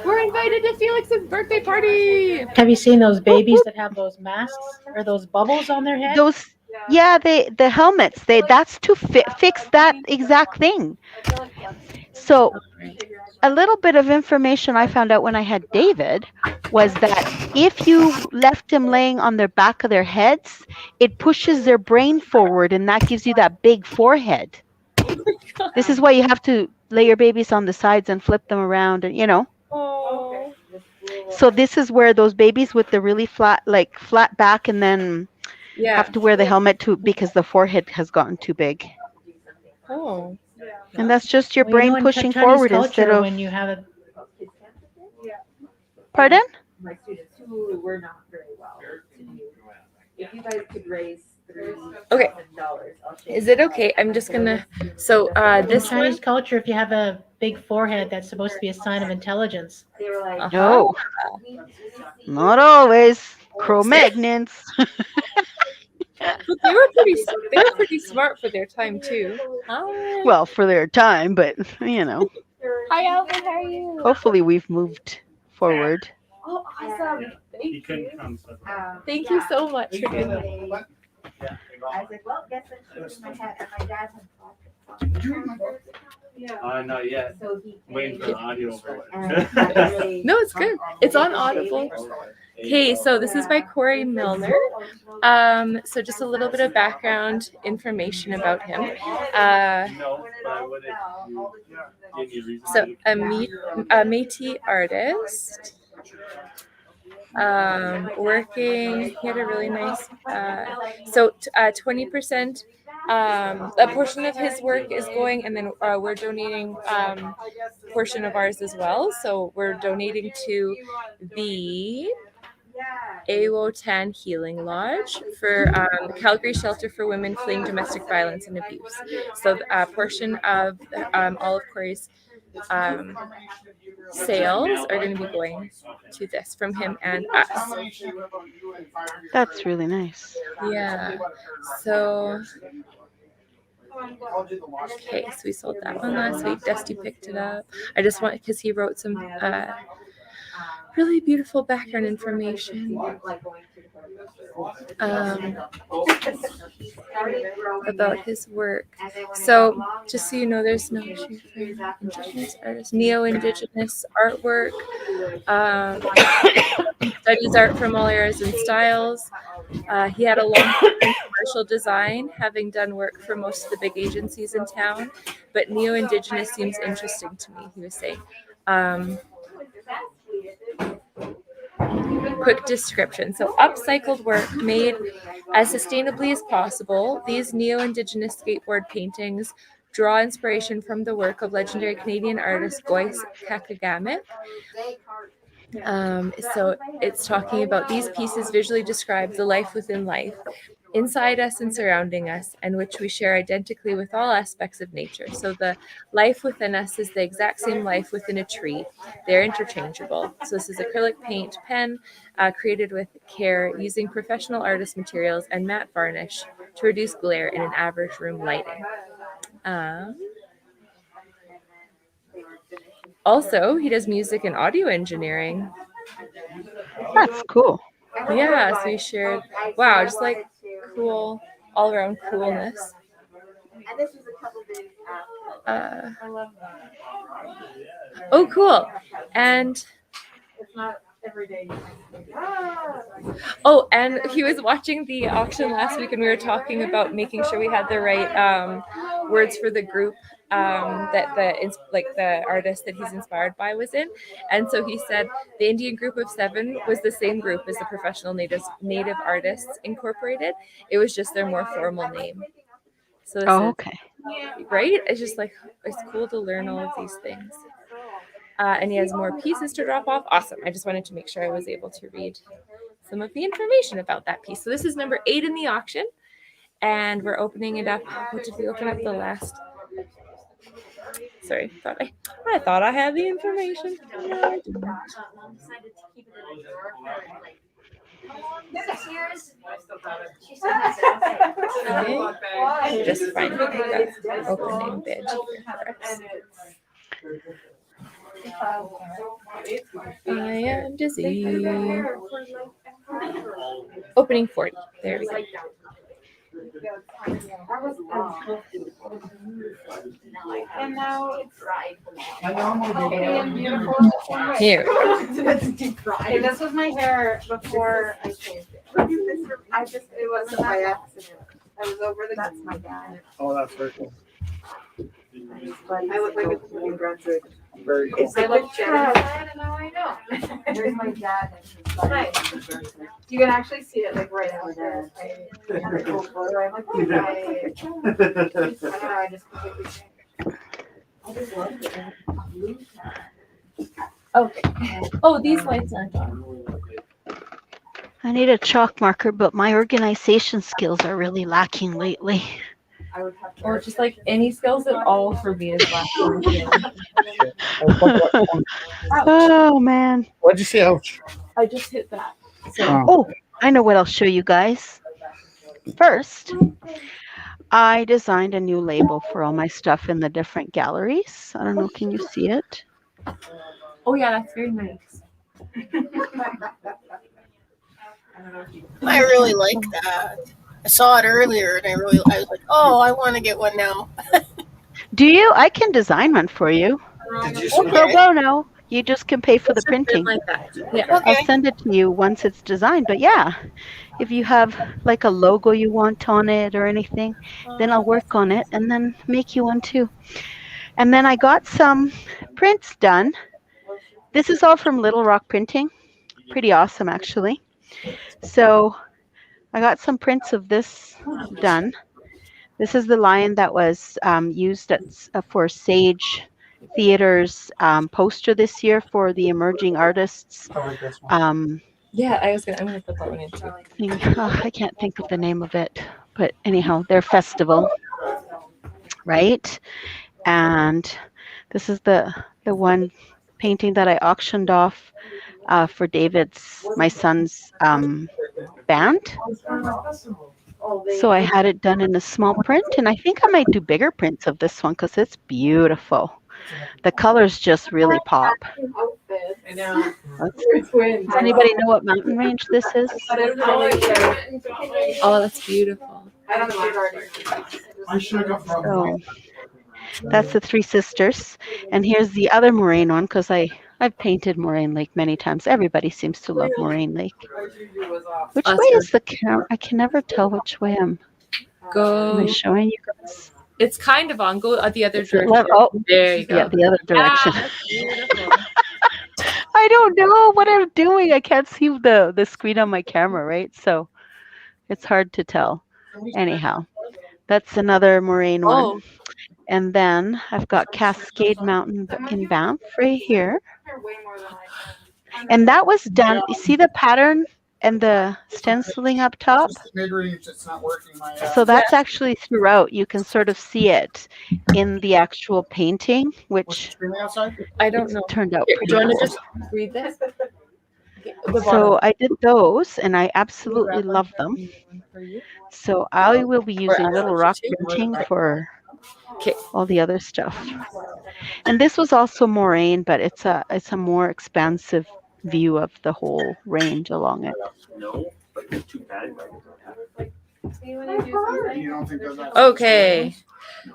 We're invited to Felix's birthday party. Have you seen those babies that have those masks or those bubbles on their head? The helmets, that's to fix that exact thing. So a little bit of information I found out when I had David was that if you left him laying on the back of their heads, it pushes their brain forward and that gives you that big forehead. This is why you have to lay your babies on the sides and flip them around and Oh. So this is where those babies with the really flat back and then have to wear the helmet too because the forehead has gotten too big. Oh. And that's just your brain pushing Chinese forward culture, instead of. when you have a Pardon? My students who were not very well. If you guys could raise Okay. $3,000, I'll shake Is it okay? I'm just gonna. So this Chinese one. culture, if you have a big forehead, that's supposed to be a sign of intelligence. They were like, No, not always. Cro-Magnons. But they were pretty smart for their time too. Hi. Well, for their time, but Hi, Alvin. How are you? hopefully we've moved forward. Oh, awesome. He couldn't come. So. Thank you so much for doing that. I said, well, guess I'm shaking my head, and my dad had Not yet. so he Waiting for the audio. No, it's good. It's on Audible. Okay, so this is by Cory Milner. So just a little bit of background information about him. So a Métis artist. Working, he had a really nice, 20%, a portion of his work is going, and then we're donating a portion of ours as well. So we're donating to the Awotan Healing Lodge for Calgary Shelter for Women Fleeing Domestic Violence and Abuse. So a portion of all of Cory's sales are going to be going to this from him and us. That's really nice. Yeah. So, okay, so we sold that one last week. Dusty picked it up. I just want, because he wrote some really beautiful background information about his work. So just so you know, there's no issue for Indigenous artists, neo-Indigenous artwork. Studies art from all eras and styles. He had a long career in commercial design, having done work for most of the big agencies in town, but neo-Indigenous seems interesting to me, he was saying. Quick description. So upcycled work made as sustainably as possible. These neo-Indigenous skateboard paintings draw inspiration from the work of legendary Canadian artist Goyce Kakagamic. So it's talking about these pieces visually describe the life within life, inside us and surrounding us, and which we share identically with all aspects of nature. So the life within us is the exact same life within a tree. They're interchangeable. So this is acrylic paint pen created with care using professional artist materials and matte varnish to reduce glare in an average room lighting. Also, he does music and audio engineering. That's cool. Yeah, so he shared, wow, just like cool, all around coolness. Oh, cool. And oh, and he was watching the auction last week, and we were talking about making sure we had the right words for the group that the artist that he's inspired by was in. And so he said the Indian Group of 7 was the same group as the Professional Native Artists Incorporated. It was just their more formal name. So this is, okay. Right? It's just like, it's cool to learn all of these things. And he has more pieces to drop off. Awesome. I just wanted to make sure I was able to read some of the information about that piece. So this is number 8 in the auction. And we're opening it up. What did we open up the last? Sorry, I thought I had the information. No, I didn't. Okay. Just finding that opening bid for us. I am dizzy. Opening 40. There we go. And now it's right. Here. Hey, this was my hair before I changed it. It wasn't by accident. I was over the. That's my dad. Oh, that's very cool. I look like a new Brunswick. Very cool. I look genocide, and now I know. There's my dad and his buddy. You can actually see it like right out there. I have a cool photo. I'm like, oh, I don't know. I just completely changed. I just love it. Okay. Oh, these lights aren't on. I need a chalk marker, but my organization skills are really lacking lately. Or just like any skills at all for me is lacking. Oh, man. What'd you say? Ouch. I just hit that. So. Oh, I know what I'll show you guys. First, I designed a new label for all my stuff in the different galleries. I don't know, can you see it? Oh, yeah, that's very nice. I really like that. I saw it earlier and I was like, oh, I want to get one now. Do you? I can design one for you. Did you Oh, pro bono. You just can pay for the printing. Like that. Yeah. Okay. I'll send it to you once it's designed. But yeah, if you have like a logo you want on it or anything, then I'll work on it and then make you one too. And then I got some prints done. This is all from Little Rock Printing. Pretty awesome, actually. So I got some prints of this done. This is the lion that was used for Sage Theater's poster this year for the emerging artists. Yeah, I'm gonna put that one in too. I can't think of the name of it, but anyhow, their festival, right? And this is the one painting that I auctioned off for my son's band. So I had it done in a small print, and I think I might do bigger prints of this one because it's beautiful. The colors just really pop. I know. Does Twins. anybody know what mountain range this is? Oh, that's beautiful. I should have got from So that's the Three Sisters. And here's the other Moraine one, because I've painted Moraine Lake many times. Everybody seems to love Moraine Lake. Which way is the camera? I can never tell which way am I Go. showing you guys? It's kind of on. Go the other Is it direction. left? Oh, There you go. yeah, the other direction. Yeah, that's beautiful. I don't know what I'm doing. I can't see the screen on my camera, right? So it's hard to tell. Anyhow, that's another Moraine one. Oh, And then I've got Cascade Mountain in Banff right here. And that was done. You see the pattern and the stenciling up top? It's not working. So that's actually throughout. You can sort of see it in the actual painting, which I don't know. turned out Here, pretty do you want cool. to just read this? So I did those, and I absolutely love them. So I will be using Little Rock printing for all the other stuff. And this was also Moraine, but it's a more expansive view of the whole range along it. No, but it's too bad. Okay.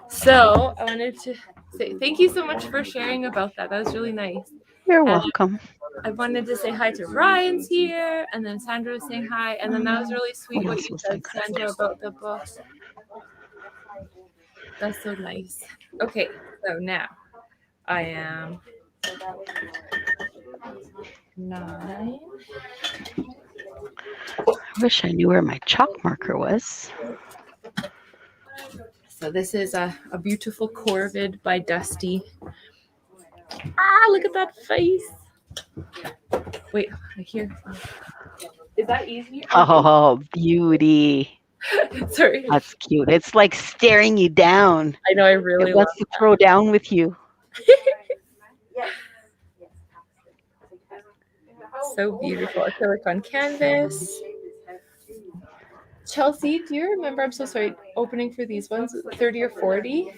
So I wanted to say thank you so much for sharing about that. That was really nice. You're welcome. I wanted to say hi to Ryan's here, and then Sandra was saying hi, and then that was really sweet what you said, Sandra, about the book. That's so nice. Okay, so now I am 9. I wish I knew where my chalk marker was. So this is a beautiful corvid by Dusty. Ah, look at that face. Wait, I hear. Is that easy? Oh, beauty. Sorry. That's cute. It's like staring you down. I know, I really It wants to throw down with you. So beautiful. Acrylic on canvas. Chelsea, do you remember? I'm so sorry. Opening for these ones, 30 or 40?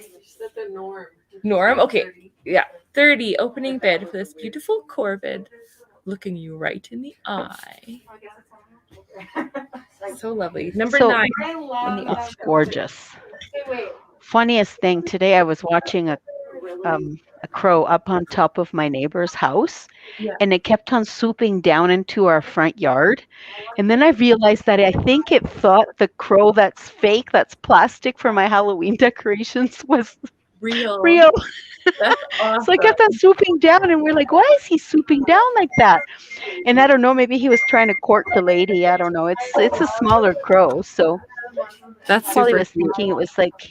The norm. Norm? Okay. Yeah. 30 opening bid for this beautiful corvid, looking you right in the eye. So lovely. Number 9. It's gorgeous. Funniest thing, today I was watching a crow up on top of my neighbor's house, and it kept on swooping down into our front yard. And then I realized that I think it thought the crow that's fake, that's plastic for my Halloween decorations, was real. That's awesome. So I kept on swooping down, and we're like, why is he swooping down like that? And I don't know, maybe he was trying to court the lady. I don't know. It's a smaller crow, so that's probably super was thinking it was like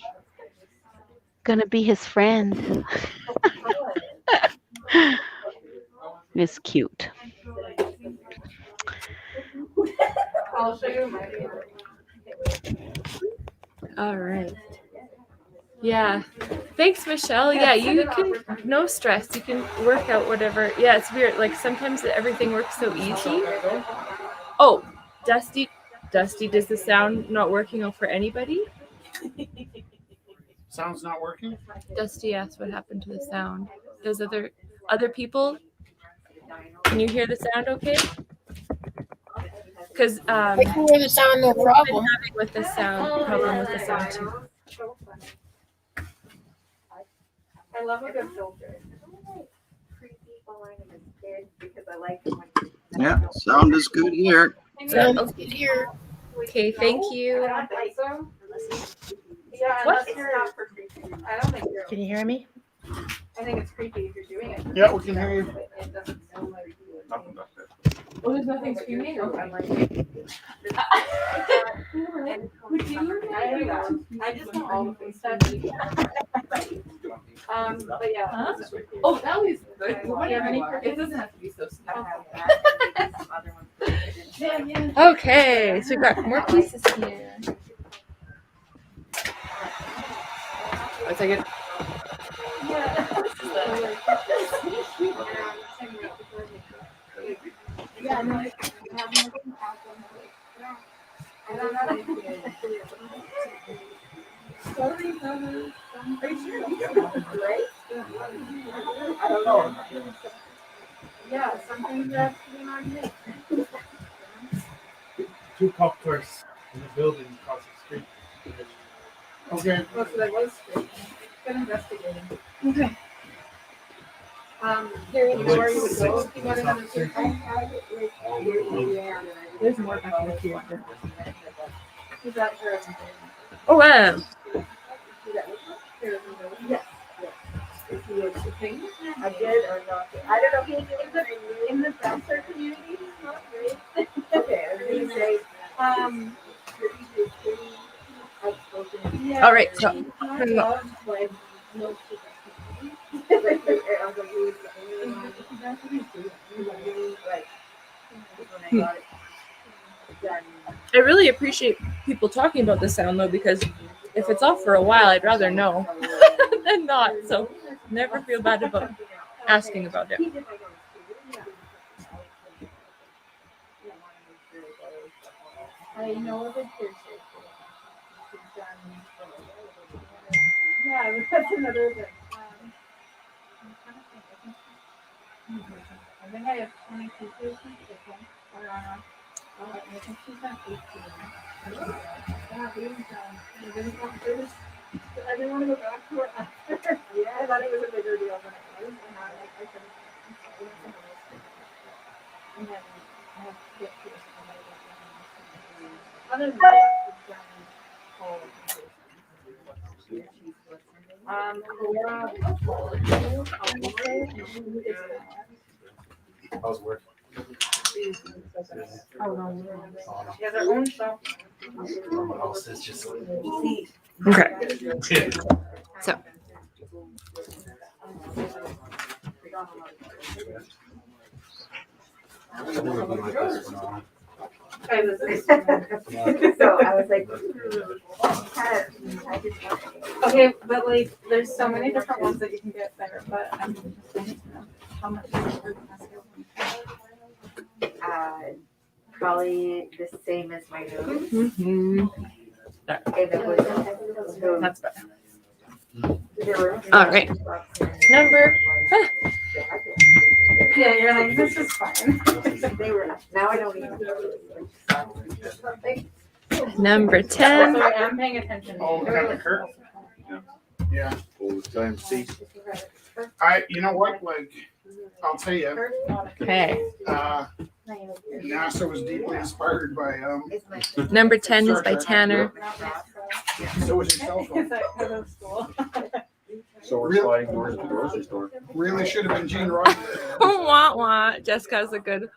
gonna be his friend. It's cute. I'll show you my All right. Yeah. Thanks, Michelle. Yeah, you can, no stress. You can work out whatever. Yeah, it's weird. Like sometimes everything works so easy. Oh, Dusty, does the sound not working out for anybody? Sound's not working? Dusty asked what happened to the sound. Does other people, can you hear the sound okay? Because I can hear the sound, no problem. I've been having with the sound, problem with the sound too. I love a good filter. Yeah, sound is good here. Sound is good here. Okay, thank you. I don't think so. Yeah, What? it's not for creepy. I don't think you're. Can you hear me? I think it's creepy if you're doing it. Yeah, we can hear you. It doesn't sound like you. Oh, there's nothing screaming? Okay. I just know all the things that. But yeah. Huh? Oh, that was good. It doesn't have to be so small. Okay, so we've got more pieces here. One second. Yeah, no. Are you sure? Right? I don't know. Yeah, something that's not me. 2 cop cars in the building across the street. Okay. Most of that was straight. Good investigating. Okay. Here in where you would go if you got another two. There's more back there if you want. Is that her? Oh, Yes. I did or not? I don't know. In the dancer community, not great. Okay, I was gonna say, All right, so I really appreciate people talking about the sound though, because if it's off for a while, I'd rather know than not. So never feel bad about asking about it. I know of it. Yeah, that's another thing. I think I have 22 patients. I think she's on 18. I didn't want to go back to her after. Yeah, I thought it was a bigger deal than it was. And I couldn't. And then I have to get to other than that, it's done all How's work? Oh, no. She has her own show. Everyone else is just Okay. So So I was like, okay, but like, there's so many different ones that you can get there, but I'm just wanting to know how much is for probably the same as my nose. that's better. All right. Number. Yeah, you're like, this is fine. They were, now I don't even. Number 10. Sorry, I'm paying attention. Oh, kind of Kurt? Yeah. Full time seat. You know what, like, I'll tell you, Okay. NASA was deeply inspired by, Number 10 is by Tanner. so was his cell phone. Is that because of school? So we're sliding doors to the grocery store. Really should have been Gene Roddenberry. Wah wah. Jessica has a good.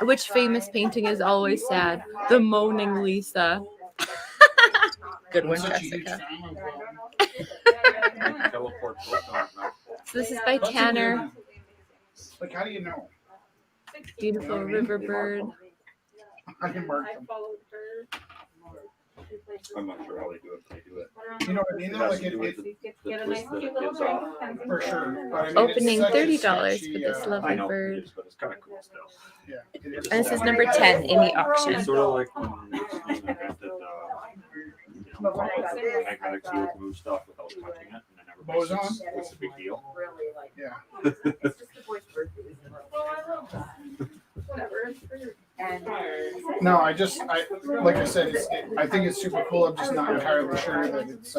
Which famous painting is always sad? The Moaning Lisa. Good one, Such a huge Jessica. fan of, Teleport. So this is by Tanner. like, how do you know? Beautiful river bird. I can mark I them. followed her. I'm not sure how they do it, but they do it. You know what I mean? Though? Like, Get a nice twist that cute it little gives drink. off. for sure. But I mean, Opening it's such a $30 sketchy, for this I lovely know, bird. it is, but it's kind of cool still. Yeah, it is. And this is number 10 in the auction. It's sort of like when invented magnetic seal to move stuff without touching it, and then everybody Boson? thinks it's a big deal. Yeah. It's just the boy's birthday. Whatever. And No, like I said, I think it's super cool. I'm just not entirely sure that it's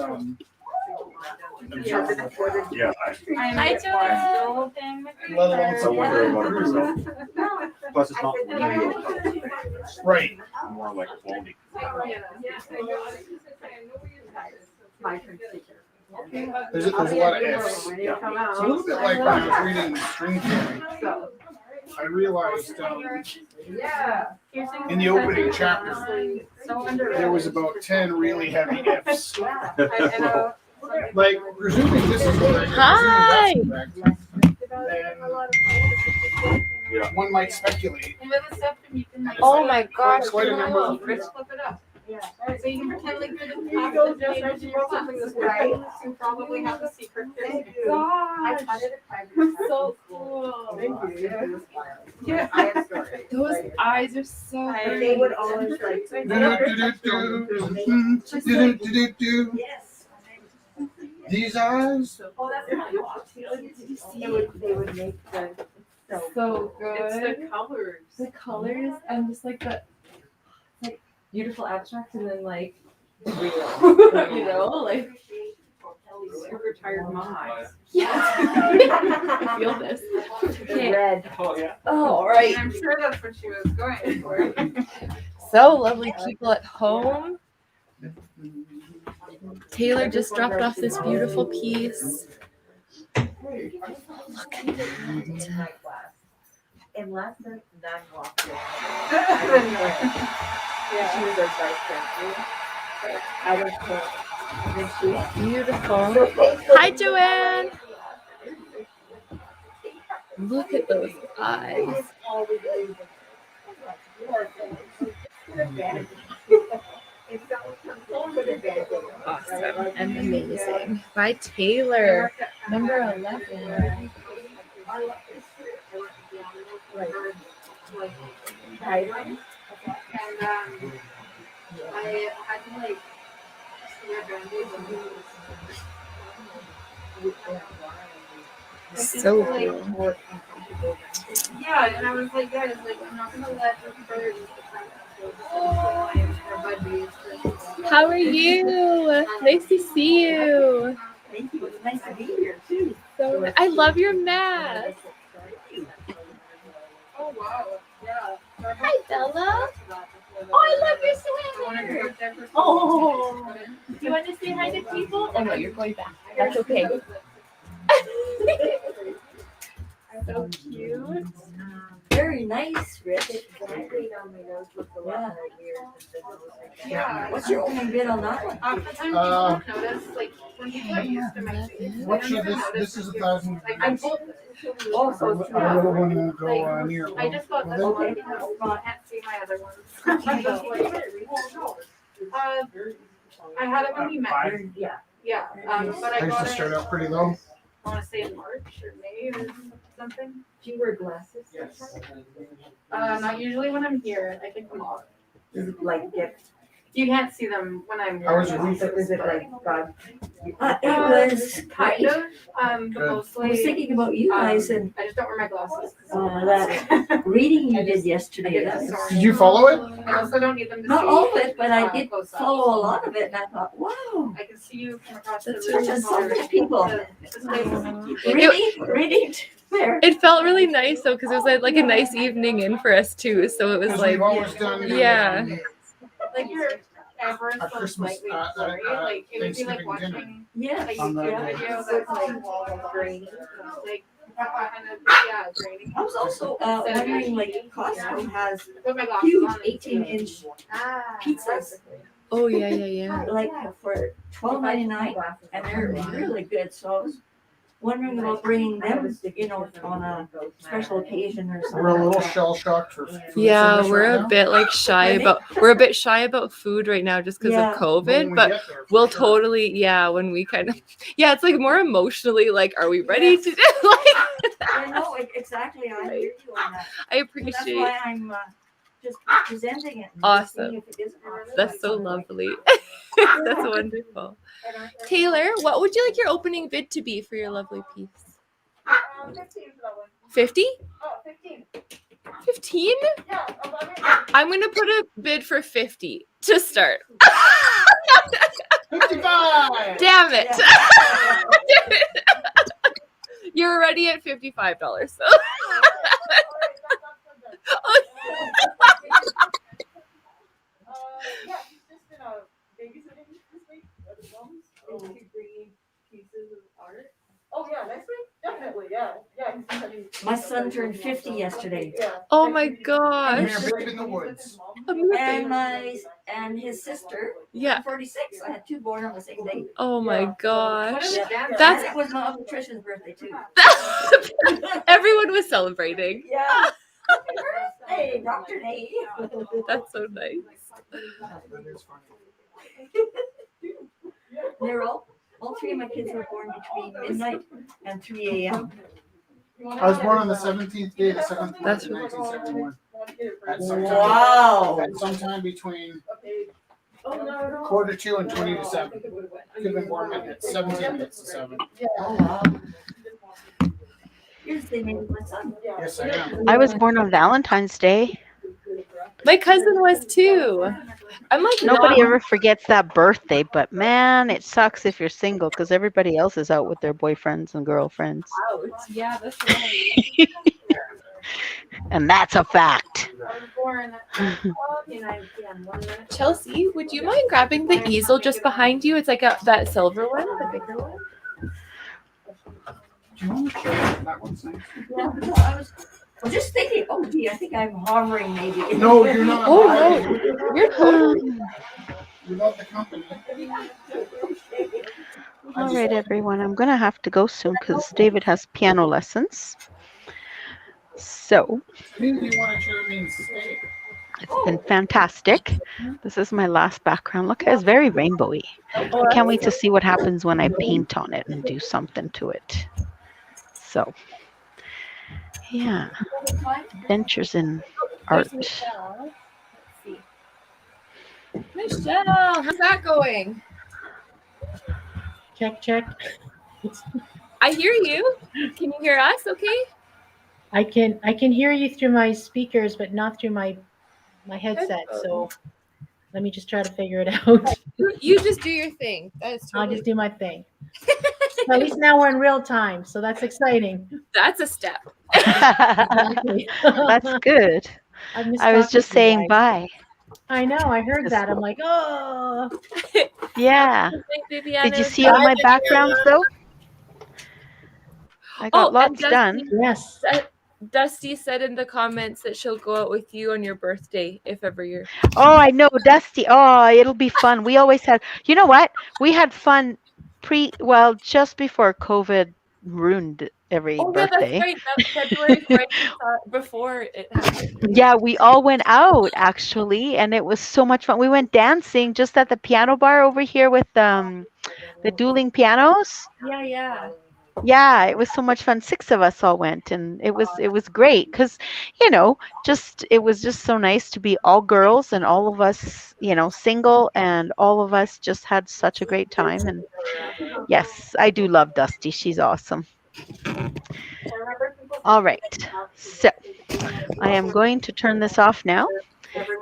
Yeah, Hi, Joe. let alone I wonder about it myself. No, Plus, it's not real. right. It's more like phony. my turn to teacher. There's a lot of ifs. When you come It's a little bit like when I was reading string theory. So, I realized yeah. in the opening chapter there was about 10 really heavy ifs. Like, presuming this is correct, Hi. presuming that's correct, then Yeah. one might speculate. Oh my gosh. Quite a number of Flip it up. Yeah. So you can pretend like you're the pastor just as you wrote something this way. You probably have the secret. Thank you. God. I taught it at private. So cool. Thank you. Yeah. I have stories. Those eyes are so And they would always like. Do-do-do-do-do. Do-do-do-do-do. Yes. These eyes. Oh, that's not locked. They would make the So It's good. the colors. The colors and just like the like beautiful abstract and then like real. You know, like Super tired mom eyes. yeah. I feel this. Okay. Red. Oh, yeah. Oh, all right. I'm sure that's what she was going for. So lovely people at home. Taylor just dropped off this beautiful piece. Look at that. Unless the nun walked in. She was our vice principal. I was cook. And then she Beautiful. Hi, Joanne. Look at those eyes. Awesome and amazing. By Taylor, number 11. And I had to like wear bandages and So cool. yeah, and I was like, guys, like I'm not gonna let the birds or budgies. How are you? Nice to see you. Thank you. It's nice to be here too. So I love your mask. Oh wow, yeah. Hi, Bella. Oh, I love your sweater. Oh, do you want to say hi to people? Oh no, you're going back. That's okay. So cute. Very nice, Rich. Yeah. What's your only bid on that one? Oftentimes people don't notice, like when people are used to my face, What should this is 1,000. like I'm both. Oh, so it's A little one will go near. I just got this one because I can't see my other ones. I had it when we met. Yeah. Yeah, but I I used got to start it, out pretty low. I want to say in March or May or something. Do you wear glasses? Not usually when I'm here. I take them off. Like get. You can't see them when I'm. How was your week? Is it like God? It was kind of, but Good. mostly. I was thinking about you guys and I just don't wear my glasses. that reading you did yesterday. That was, Did you follow it? I also don't need them to not see. all of it, but I did close up. follow a lot of it, and I thought, wow, I can see you from across the that's room. just so many people. Really? Reading there. It felt really nice though, because it was like a nice evening in for us too. So it was Because like, we've always done. yeah. Like you're ever A so Christmas, slightly sorry. Like it would be like Thanksgiving dinner. watching Yes, like On the- yeah. video that's like grainy. Like kind of grainy. I was also wondering, like, Costco has Put my glasses huge on. 18-inch pizzas, Oh yeah, yeah, yeah. like for $12.99, and they're really good. So I was wondering about bringing them, on a special occasion or something. We're a little shell shocked for food Yeah, service we're right a now. bit like shy about food right now just because Yeah. of When COVID, we but get there, for we'll sure. totally when we kind of it's like more emotionally like, are we ready to do like I know exactly. I hear you on that. I So that's appreciate why I'm just presenting it. And Awesome. seeing if it is an option. that's so lovely. That's wonderful. Taylor, what would you like your opening bid to be for your lovely piece? 15 for that one. 50? Oh, 15. 15? Yeah, 11. I'm gonna put a bid for 50 to start. 55. Damn it. You're already at $55. So. Yeah, he's just been babysitting this week at his mom's. Is he bringing pieces of art? Oh yeah, next week? Definitely, yeah. Yeah, he's having. My son turned 50 yesterday. Yeah. Oh my We're gosh. in the woods. And his sister, Yeah. 46. I had two born on the same day. Oh my gosh. Yeah. That's- And it was my Uncle Trish's birthday too. Everyone was celebrating. Yeah. Happy birthday, Dr. Nate. That's so nice. That is funny. They're all three of my kids were born between midnight and 3 a.m. I was born on the 17th day of the 7th month That's in 1971. At sometime, Wow. at sometime between Oh, no. 1:45 and 20 to 7. Could have been born at 17 minutes to 7. Oh, wow. You're the name of my son. Yes, I am. I was born on Valentine's Day. My cousin was too. I'm like Nobody ever forgets that birthday, but man, it sucks if you're single because everybody else is out with their boyfriends and girlfriends. Yeah, that's right. And that's a fact. Chelsea, would you mind grabbing the easel just behind you? It's like that silver one, the bigger one. Do you want to show that one's nice? Yeah, no, I was just thinking, oh gee, I think I'm hovering maybe. No, you're not. Oh, no. You're totally. You love the company. All right, everyone. I'm going to have to go soon because David has piano lessons. So it's been fantastic. This is my last background. Look, it's very rainbowy. I can't wait to see what happens when I paint on it and do something to it. So, yeah, adventures in art. Michelle, how's that going? Check, check. I hear you. Can you hear us? Okay. I can hear you through my speakers, but not through my headset. So let me just try to figure it out. You just do your thing. That's totally I'll just do my thing. At least now we're in real time, so that's exciting. That's a step. That's good. I was just saying bye. I know. I heard that. I'm like, oh. Yeah. Did you see all my backgrounds though? I got lots done. Yes. Dusty said in the comments that she'll go out with you on your birthday if ever you're. Oh, I know, Dusty. Oh, it'll be fun. We always had. You know what? We had fun just before COVID ruined every birthday. Yeah, that's right. February right before it happened. Yeah, we all went out actually, and it was so much fun. We went dancing just at the piano bar over here with the dueling pianos. Yeah. Yeah, it was so much fun. 6 of us all went, and it was great because, it was just so nice to be all girls and all of us, single, and all of us just had such a great time. And yes, I do love Dusty. She's awesome. All right, so I am going to turn this off now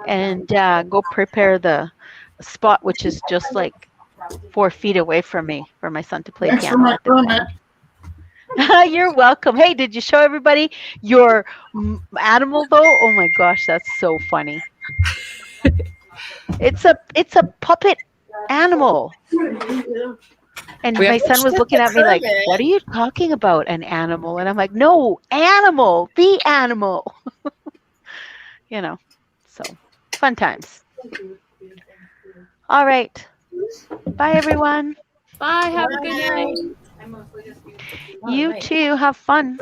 and go prepare the spot, which is just like 4 feet away from me for my son to play piano at the moment. You're welcome. Hey, did you show everybody your animal though? Oh my gosh, that's so funny. It's a puppet animal. And my son was looking at me like, what are you talking about, an animal? And I'm like, no, animal, the animal. So fun times. All right. Bye, everyone. Bye. Have a good night. You too. Have fun.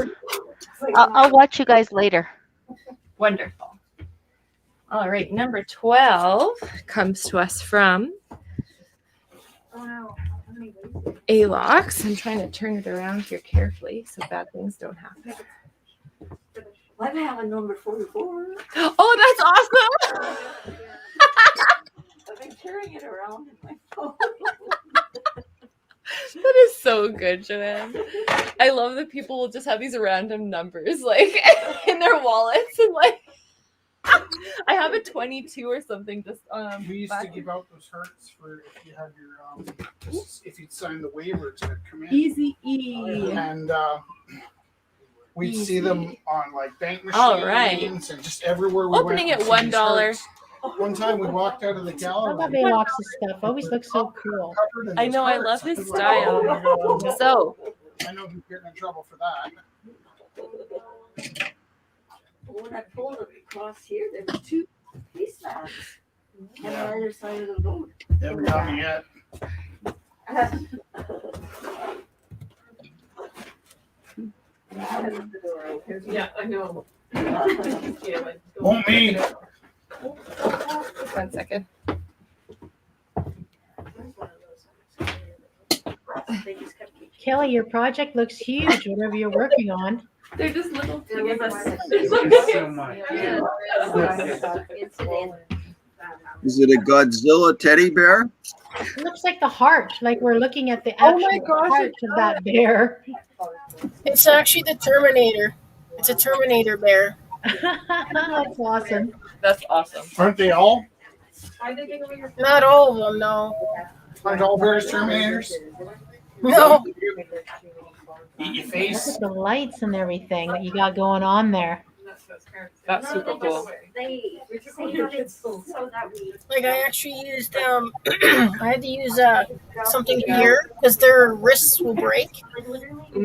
I'll watch you guys later. Wonderful. All right. Number 12 comes to us from Alox. I'm trying to turn it around here carefully so bad things don't happen. I'm having number 44. Oh, that's awesome. I've been carrying it around in my phone. That is so good, Joanne. I love that people will just have these random numbers like in their wallets and like I have a 22 or something just we used to give out those hearts for if you had your if you'd sign the waiver to come in. Easy E. And we'd see them on like bank machines All right. and just everywhere we Opening went. at $1. One time we walked out of the gallery. I love Alox's stuff. Always looks so cool. I know, I love his style. So I know he's getting in trouble for that. When I pulled it across here, there were 2 police vans on the other side of the road. They haven't got me yet. Yeah, I know. Won't me. 1 second. Kelly, your project looks huge, whatever you're working on. They're just little things. Thank you so much. Is it a Godzilla teddy bear? It looks like the heart, like we're looking at the Oh my actual gosh, heart of that bear. It's actually the Terminator. It's a Terminator bear. That's awesome. That's awesome. Aren't they all? Not all of them, no. Aren't all bears Terminators? No. Eat your Look face. at the lights and everything that you got going on there. That's super cool. Like I actually used I had to use something here because their wrists will break.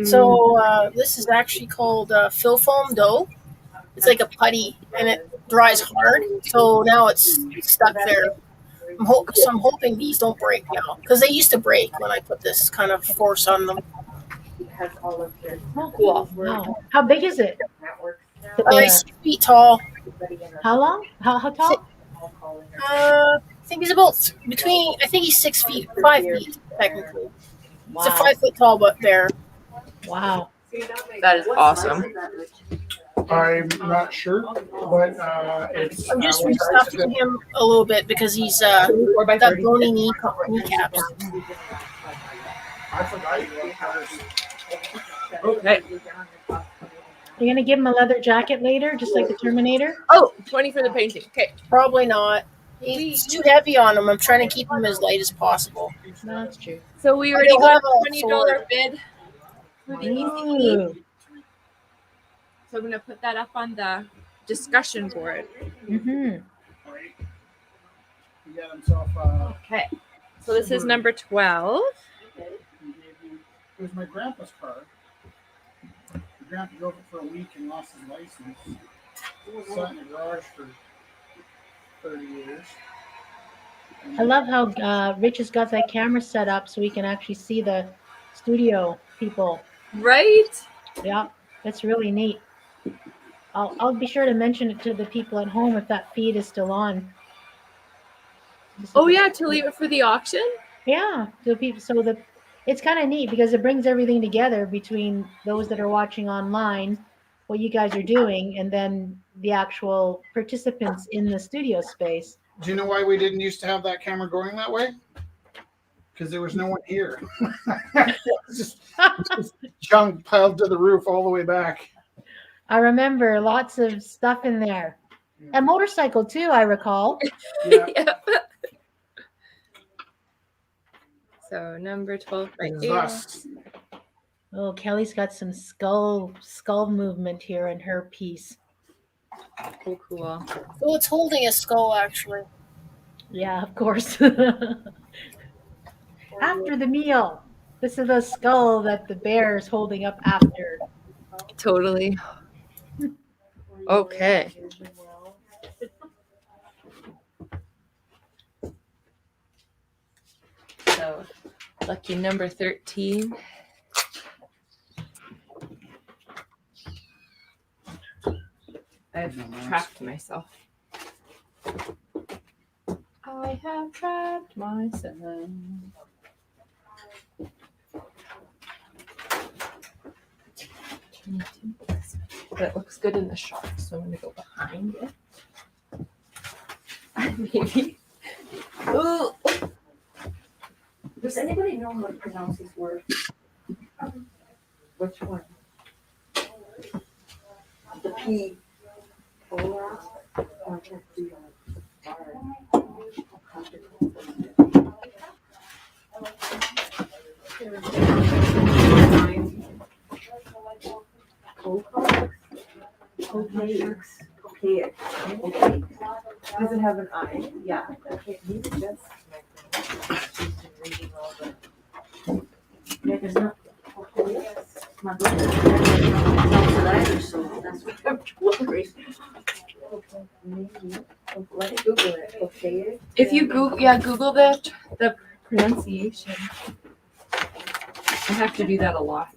So this is actually called Fill Foam dough. It's like a putty and it dries hard. So now it's stuck there. So I'm hoping these don't break now because they used to break when I put this kind of force on them. Oh, cool. Wow. How big is it? The Like bear? 6 feet tall. How long? How tall? I think he's about between. I think he's 6 feet, 5 feet technically. It's a Wow. 5 foot tall bear. Wow. That is awesome. I'm not sure, but it's. I'm just restuffing him a little bit because he's got bony kneecaps. I forgot you were first. Okay. You're gonna give him a leather jacket later, just like the Terminator? Oh, 20 for the painting. Okay. Probably not. He's too heavy on him. I'm trying to keep him as light as possible. No, that's true. So we I already don't got have a a $20 sword. bid for the ECE. Ooh. So I'm going to put that up on the discussion board. Mm-hmm. He got himself. Okay. So this is number 12. It was my grandpa's car. My grandpa drove it for a week and lost his license. Sat in the garage for 30 years. I love how Rich has got that camera set up so we can actually see the studio people. Right? Yeah, that's really neat. I'll be sure to mention it to the people at home if that feed is still on. Oh, yeah, to leave it for the auction? Yeah, so people, so the it's kind of neat because it brings everything together between those that are watching online, what you guys are doing, and then the actual participants in the studio space. Do you know why we didn't used to have that camera going that way? Because there was no one here. just junk piled to the roof all the way back. I remember lots of stuff in there. A motorcycle too, I recall. Yeah. Yep. So number 12 right here. Thus. Oh, Kelly's got some skull movement here in her piece. Oh, cool. So it's holding a skull actually. Yeah, of course. After the meal. This is the skull that the bear is holding up after. Totally. Okay. So, lucky number 13. I've trapped myself. I have trapped myself. But it looks good in the shot, so I'm going to go behind it. Maybe. Ooh. Does anybody know how to pronounce these words? Which one? The P. Oh, I can't see Okay. Does it have an I? Yeah. Okay. Maybe that's yeah, there's not. My brother knows it either, so that's what I'm wondering. Okay, maybe. Let me Google it. Okay. If you Google the pronunciation. I have to do that a lot.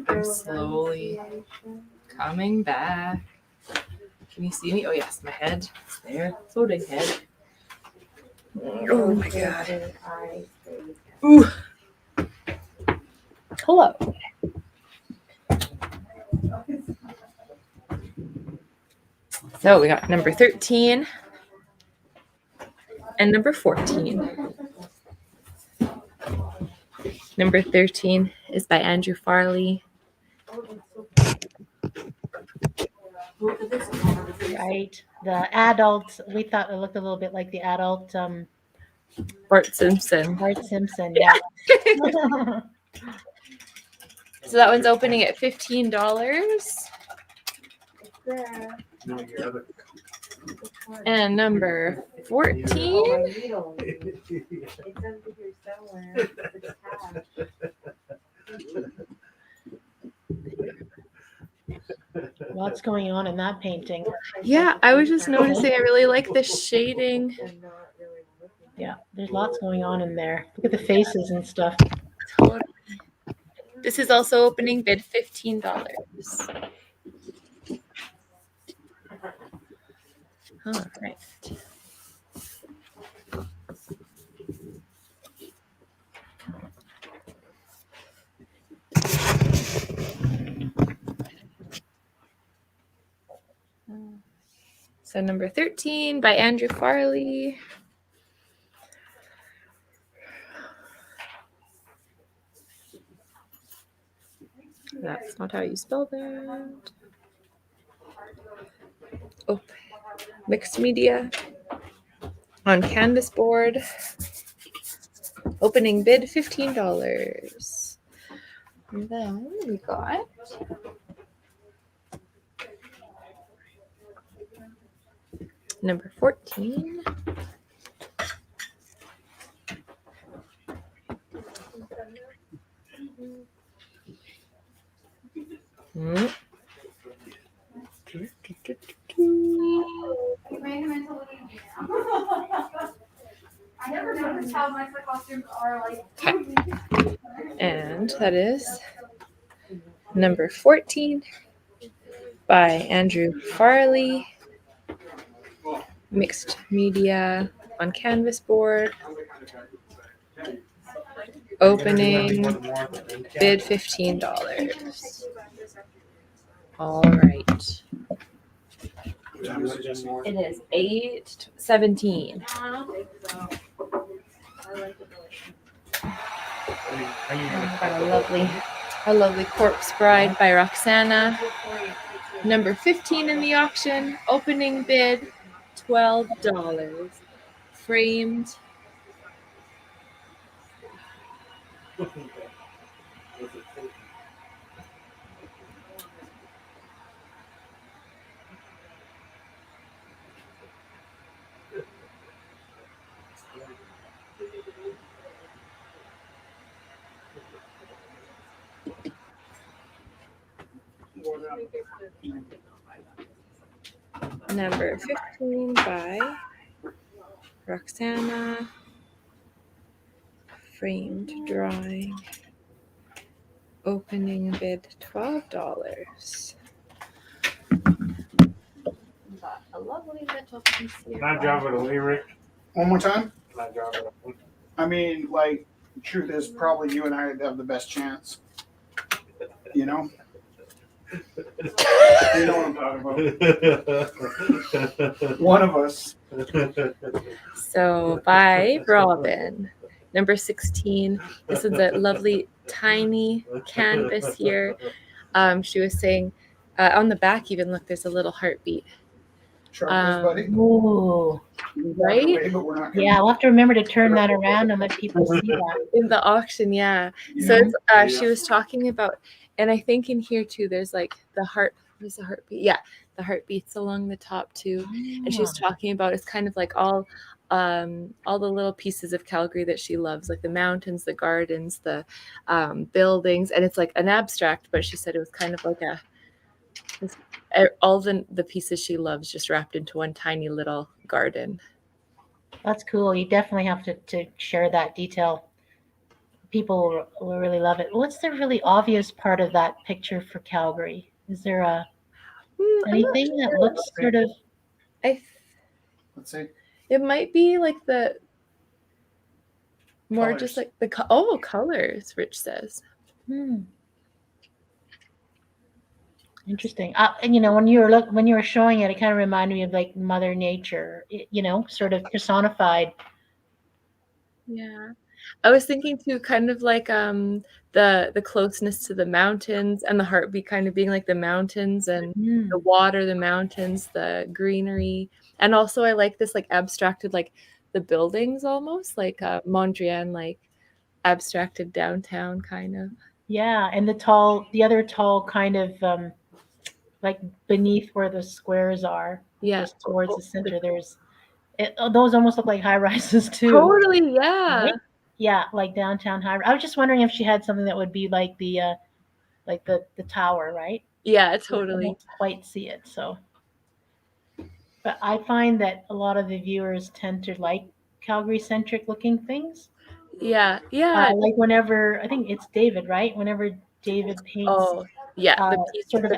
I'm slowly coming back. Can you see me? Oh yes, my head. It's there. Floating head. Oh my god. Ooh. Hello. So we got number 13 and number 14. Number 13 is by Andrew Farley. Right. The adult, we thought it looked a little bit like the adult Bart Simpson. Bart Simpson, yeah. So that one's opening at $15. And number 14. It's under here somewhere. What's going on in that painting? Yeah, I was just noticing. I really like the shading. Yeah, there's lots going on in there. Look at the faces and stuff. Totally. This is also opening bid $15. All right. So number 13 by Andrew Farley. That's not how you spell that. Oh, mixed media on canvas board. Opening bid $15. And then we got number 14. I never noticed how nice the costumes are like. Okay. And that is number 14 by Andrew Farley. Mixed media on canvas board. Opening bid $15. All right. It is 8:17. Got a lovely Corpse Bride by Roxana. Number 15 in the auction. Opening bid $12. Framed. Number 15 by Roxana. Framed drawing. Opening bid $12. Got a lovely little piece here. Can I drive it away, Rick? One more time? Can I drive it away? I mean, like, the truth is probably you and I have the best chance. You know? You know what I'm talking about. One of us. So by Robin. Number 16. This is a lovely tiny canvas here. She was saying on the back, even look, there's a little heartbeat. Buddy. Ooh. Right? Yeah, we'll have to remember to turn that around and let people see that. In the auction, yeah. So it's, she was talking about, and I think in here too, there's like the heart. There's the heartbeat. Yeah, the heartbeats along the top too. And she was talking about it's kind of like all the little pieces of Calgary that she loves, like the mountains, the gardens, the buildings, and it's like an abstract. But she said it was kind of like all the pieces she loves just wrapped into one tiny little garden. That's cool. You definitely have to share that detail. People will really love it. What's the really obvious part of that picture for Calgary? Is there anything that looks sort of? Let's see. It might be like the more colors. Just like the colors. Rich says. Interesting. And when you were showing it, it kind of reminded me of like Mother Nature. Sort of personified. Yeah. I was thinking too, kind of like the closeness to the mountains and the heartbeat kind of being like the mountains and the water, the mountains, the greenery. And also I like this like abstracted like the buildings almost like Mondrian, like abstracted downtown kind of. Yeah, and the other tall kind of like beneath where the squares are, Yeah. just towards the center. Those almost look like high rises too. Totally, yeah. Right? Yeah, like downtown high. I was just wondering if she had something that would be like the tower, right? Yeah, I totally. don't quite see it, so. But I find that a lot of the viewers tend to like Calgary-centric looking things. Yeah, yeah. Like whenever, I think it's David, right? Whenever David paints sort of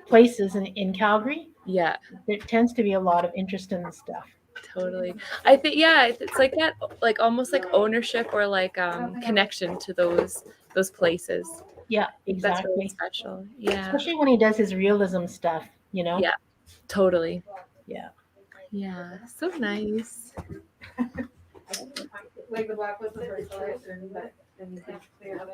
places in Calgary, yeah, there tends to be a lot of interesting stuff. Totally. I think, yeah, it's like that, like almost like ownership or like connection to those places. Yeah, exactly. That's really special. Yeah. Especially when he does his realism stuff, Yeah, totally. Yeah. Yeah, so nice. Like the black was the first person, but then you can clear out.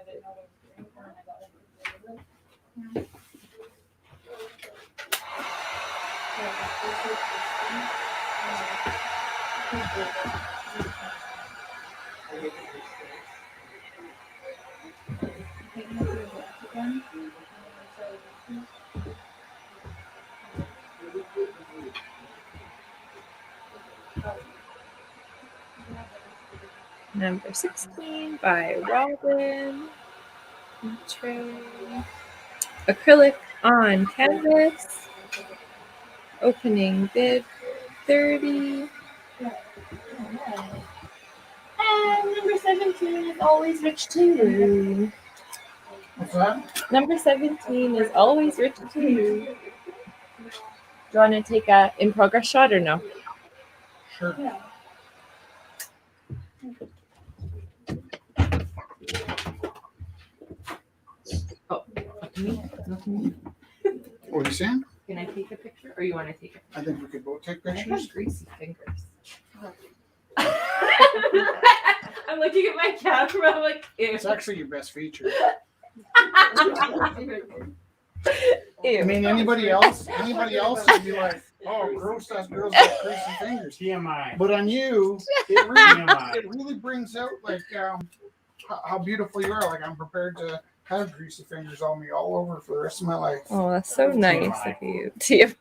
Number 16 by Robin. Acrylic on canvas. Opening bid 30. And number 17 is always rich too. What's that? Number 17 is always rich too. Do you want to take a in progress shot or no? Sure. Oh, What are you saying? Can I take a picture or you want to take it? I think we could both take I have pictures. greasy fingers. I'm looking at my camera. I'm like, ew. It's actually your best feature. Ew. I mean, anybody else would be like, oh, gross, that girl's got greasy fingers. TMI. But on you, it really brings out like how beautiful you are. Like I'm prepared to have greasy fingers on me all over for the rest of my life. Oh, that's so nice of you. TMI.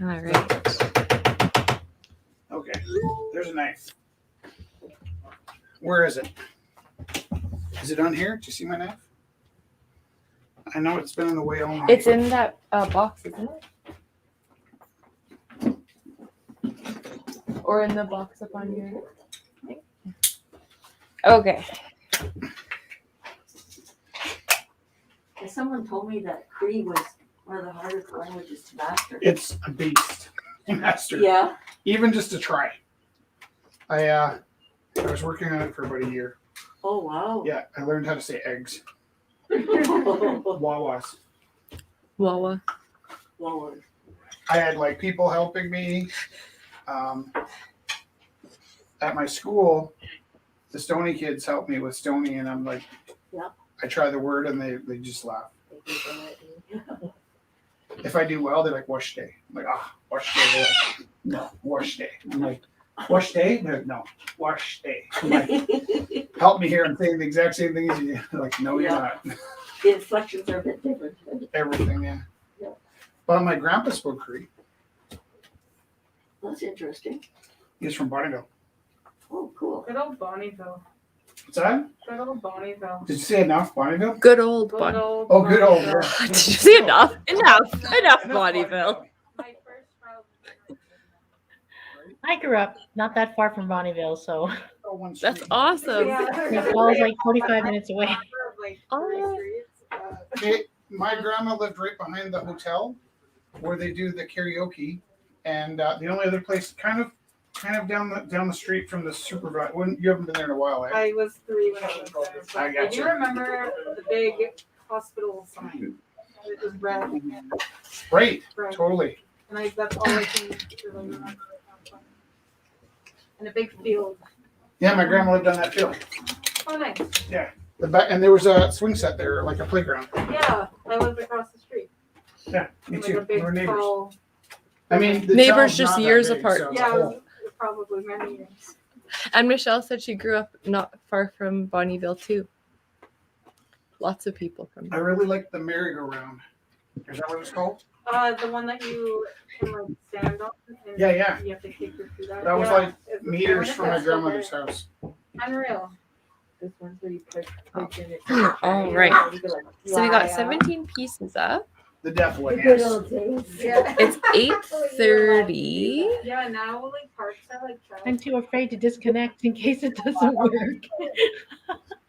All right. Okay, there's a knife. Where is it? Is it on here? Do you see my knife? I know it's been in the way all night. It's in that box, isn't it? Or in the box up on your thing? Okay. Someone told me that Cree was one of the hardest languages to master. It's a beast to master. Yeah. Even just to try. I was working on it for about a year. Oh wow. Yeah, I learned how to say eggs. Wawas. Wawa. Wawa. I had like people helping me. At my school, the Stony kids helped me with Stony, and I'm like, yeah. I try the word and they just laugh. If I do well, they're like, wash day. I'm like, wash day. They're like, no, wash day. I'm like, wash day? They're like, no, wash day. I'm like, help me here. I'm saying the exact same thing as you. They're like, no, you're not. The inflections are a bit different. Everything, yeah. But my grandpa spoke Cree. That's interesting. He's from Bonneville. Oh, cool. Good old Bonnieville. What's that? Good old Bonnieville. Did you say enough, Bonneville? Good old Good Bonnie. old Oh, good old. Bonnieville. Did you say enough? Enough, Bonnieville. My first child. I grew up not that far from Bonneville, so That's awesome. it was like 45 minutes away. My grandma lived right behind the hotel where they do the karaoke, and the only other place kind of kind of down the street from the supervisor. You haven't been there in a while, eh? I was 3 when I was there. But I do remember the big hospital sign. It was red. Right. Red. Totally. And that's all I can really remember. And a big field. Yeah, my grandma lived on that field. Oh, nice. Yeah. And there was a swing set there, like a playground. Yeah, I lived across the street. Yeah, me Like too. a big, We were neighbors. tall. I mean, the Neighbors town's just not that years big, apart. so it's a Yeah, it whole- was probably many years. And Michelle said she grew up not far from Bonnyville too. Lots of people from I there. really like the merry-go-round. Is that what it's called? The one that you can like stand on. And Yeah. You have to kick your feet out. That was Yeah, like it's meters from my so grandmother's good. house. Unreal. This one's where you push in it. All right. So we got 17 pieces up. The death one, The good yes. old days. Yeah. It's 8:30. Yeah, now like parks are like I'm too afraid to disconnect in case it doesn't work.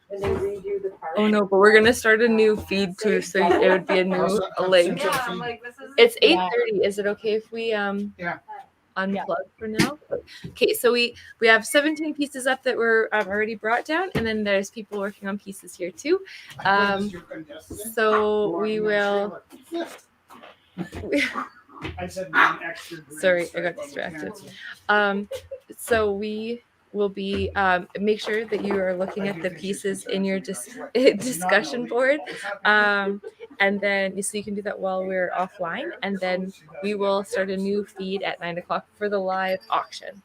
And they redo the park. Oh no, but we're gonna start a new feed too, so it would be a new link. Yeah, I'm like this is. It's 8:30. Is it okay if we Yeah. unplug for now? Okay, so we have 17 pieces up that were already brought down, and then there's people working on pieces here too. So we will. I said one extra green Sorry, I stripe got on the distracted. pencil. So we will be make sure that you are looking at the pieces in your discussion board, and then so you can do that while we're offline, and then we will start a new feed at 9 o'clock for the live auction.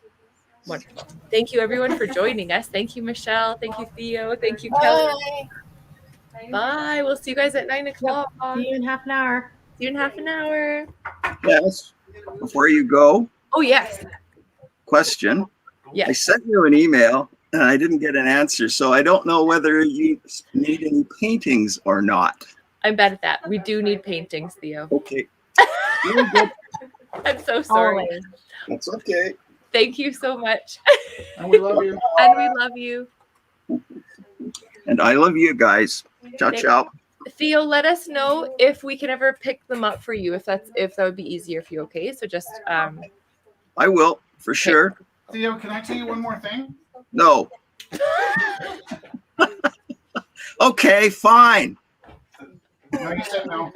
Wonderful. Thank you everyone for joining us. Thank you, Michelle. Thank you, Theo. Thank you, Kelly. Bye. Bye. We'll see you guys at 9 o'clock. See you in half an hour. See you in half an hour. Yes. Before you go, Oh yes. question. I Yes. sent you an email and I didn't get an answer, so I don't know whether you need any paintings or not. I'm bad at that. We do need paintings, Theo. Okay. Very good. I'm so sorry. Always. That's okay. Thank you so much. And we love you. And we love you. And I love you guys. Ciao, ciao. Theo, let us know if we can ever pick them up for you, if that would be easier for you, okay? So just I will, for sure. Theo, can I tell you one more thing? No. Okay, fine. No, you said no.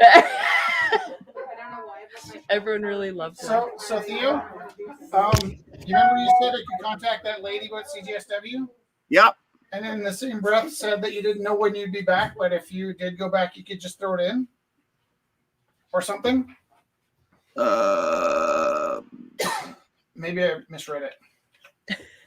Everyone really loves it. So Theo, you remember you said I could contact that lady about CGSW? Yep. And in the same breath said that you didn't know when you'd be back, but if you did go back, you could just throw it in? Or something? Maybe I misread it.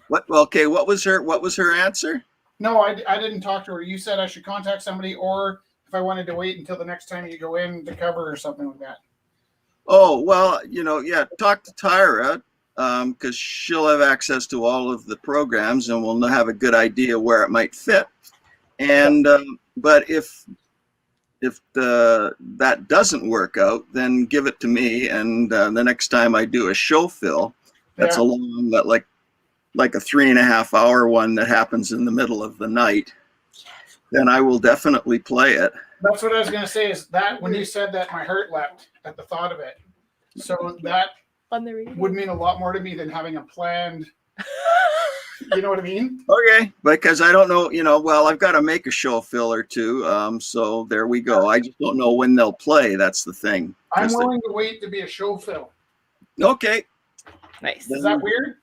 What? Okay. What was her answer? No, I didn't talk to her. You said I should contact somebody, or if I wanted to wait until the next time you go in to cover or something like that. Oh, well, yeah, talk to Tyra, because she'll have access to all of the programs and we'll have a good idea where it might fit. And but if that doesn't work out, then give it to me, and the next time I do a show fill, that's a long, like a 3.5 hour one that happens in the middle of the night, then I will definitely play it. That's what I was gonna say. Is that when you said that, my heart leapt at the thought of it. So that would mean a lot more to me than having a planned. You know what I mean? Okay, because I don't know. Well, I've got to make a show fill or two. So there we go. I just don't know when they'll play. That's the thing. I'm willing to wait to be a show fill. Okay. Nice. Is that weird?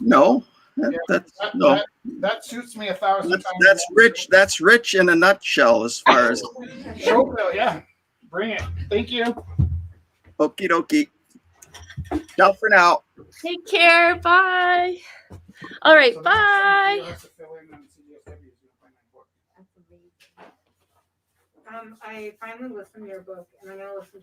No. That suits me 1,000 times. That's rich. That's rich in a nutshell, as far as show fill. Yeah, bring it. Thank you. Okie dokie. Ciao for now. Take care. Bye. All right. Bye. I finally listened to your book, and I'm gonna listen to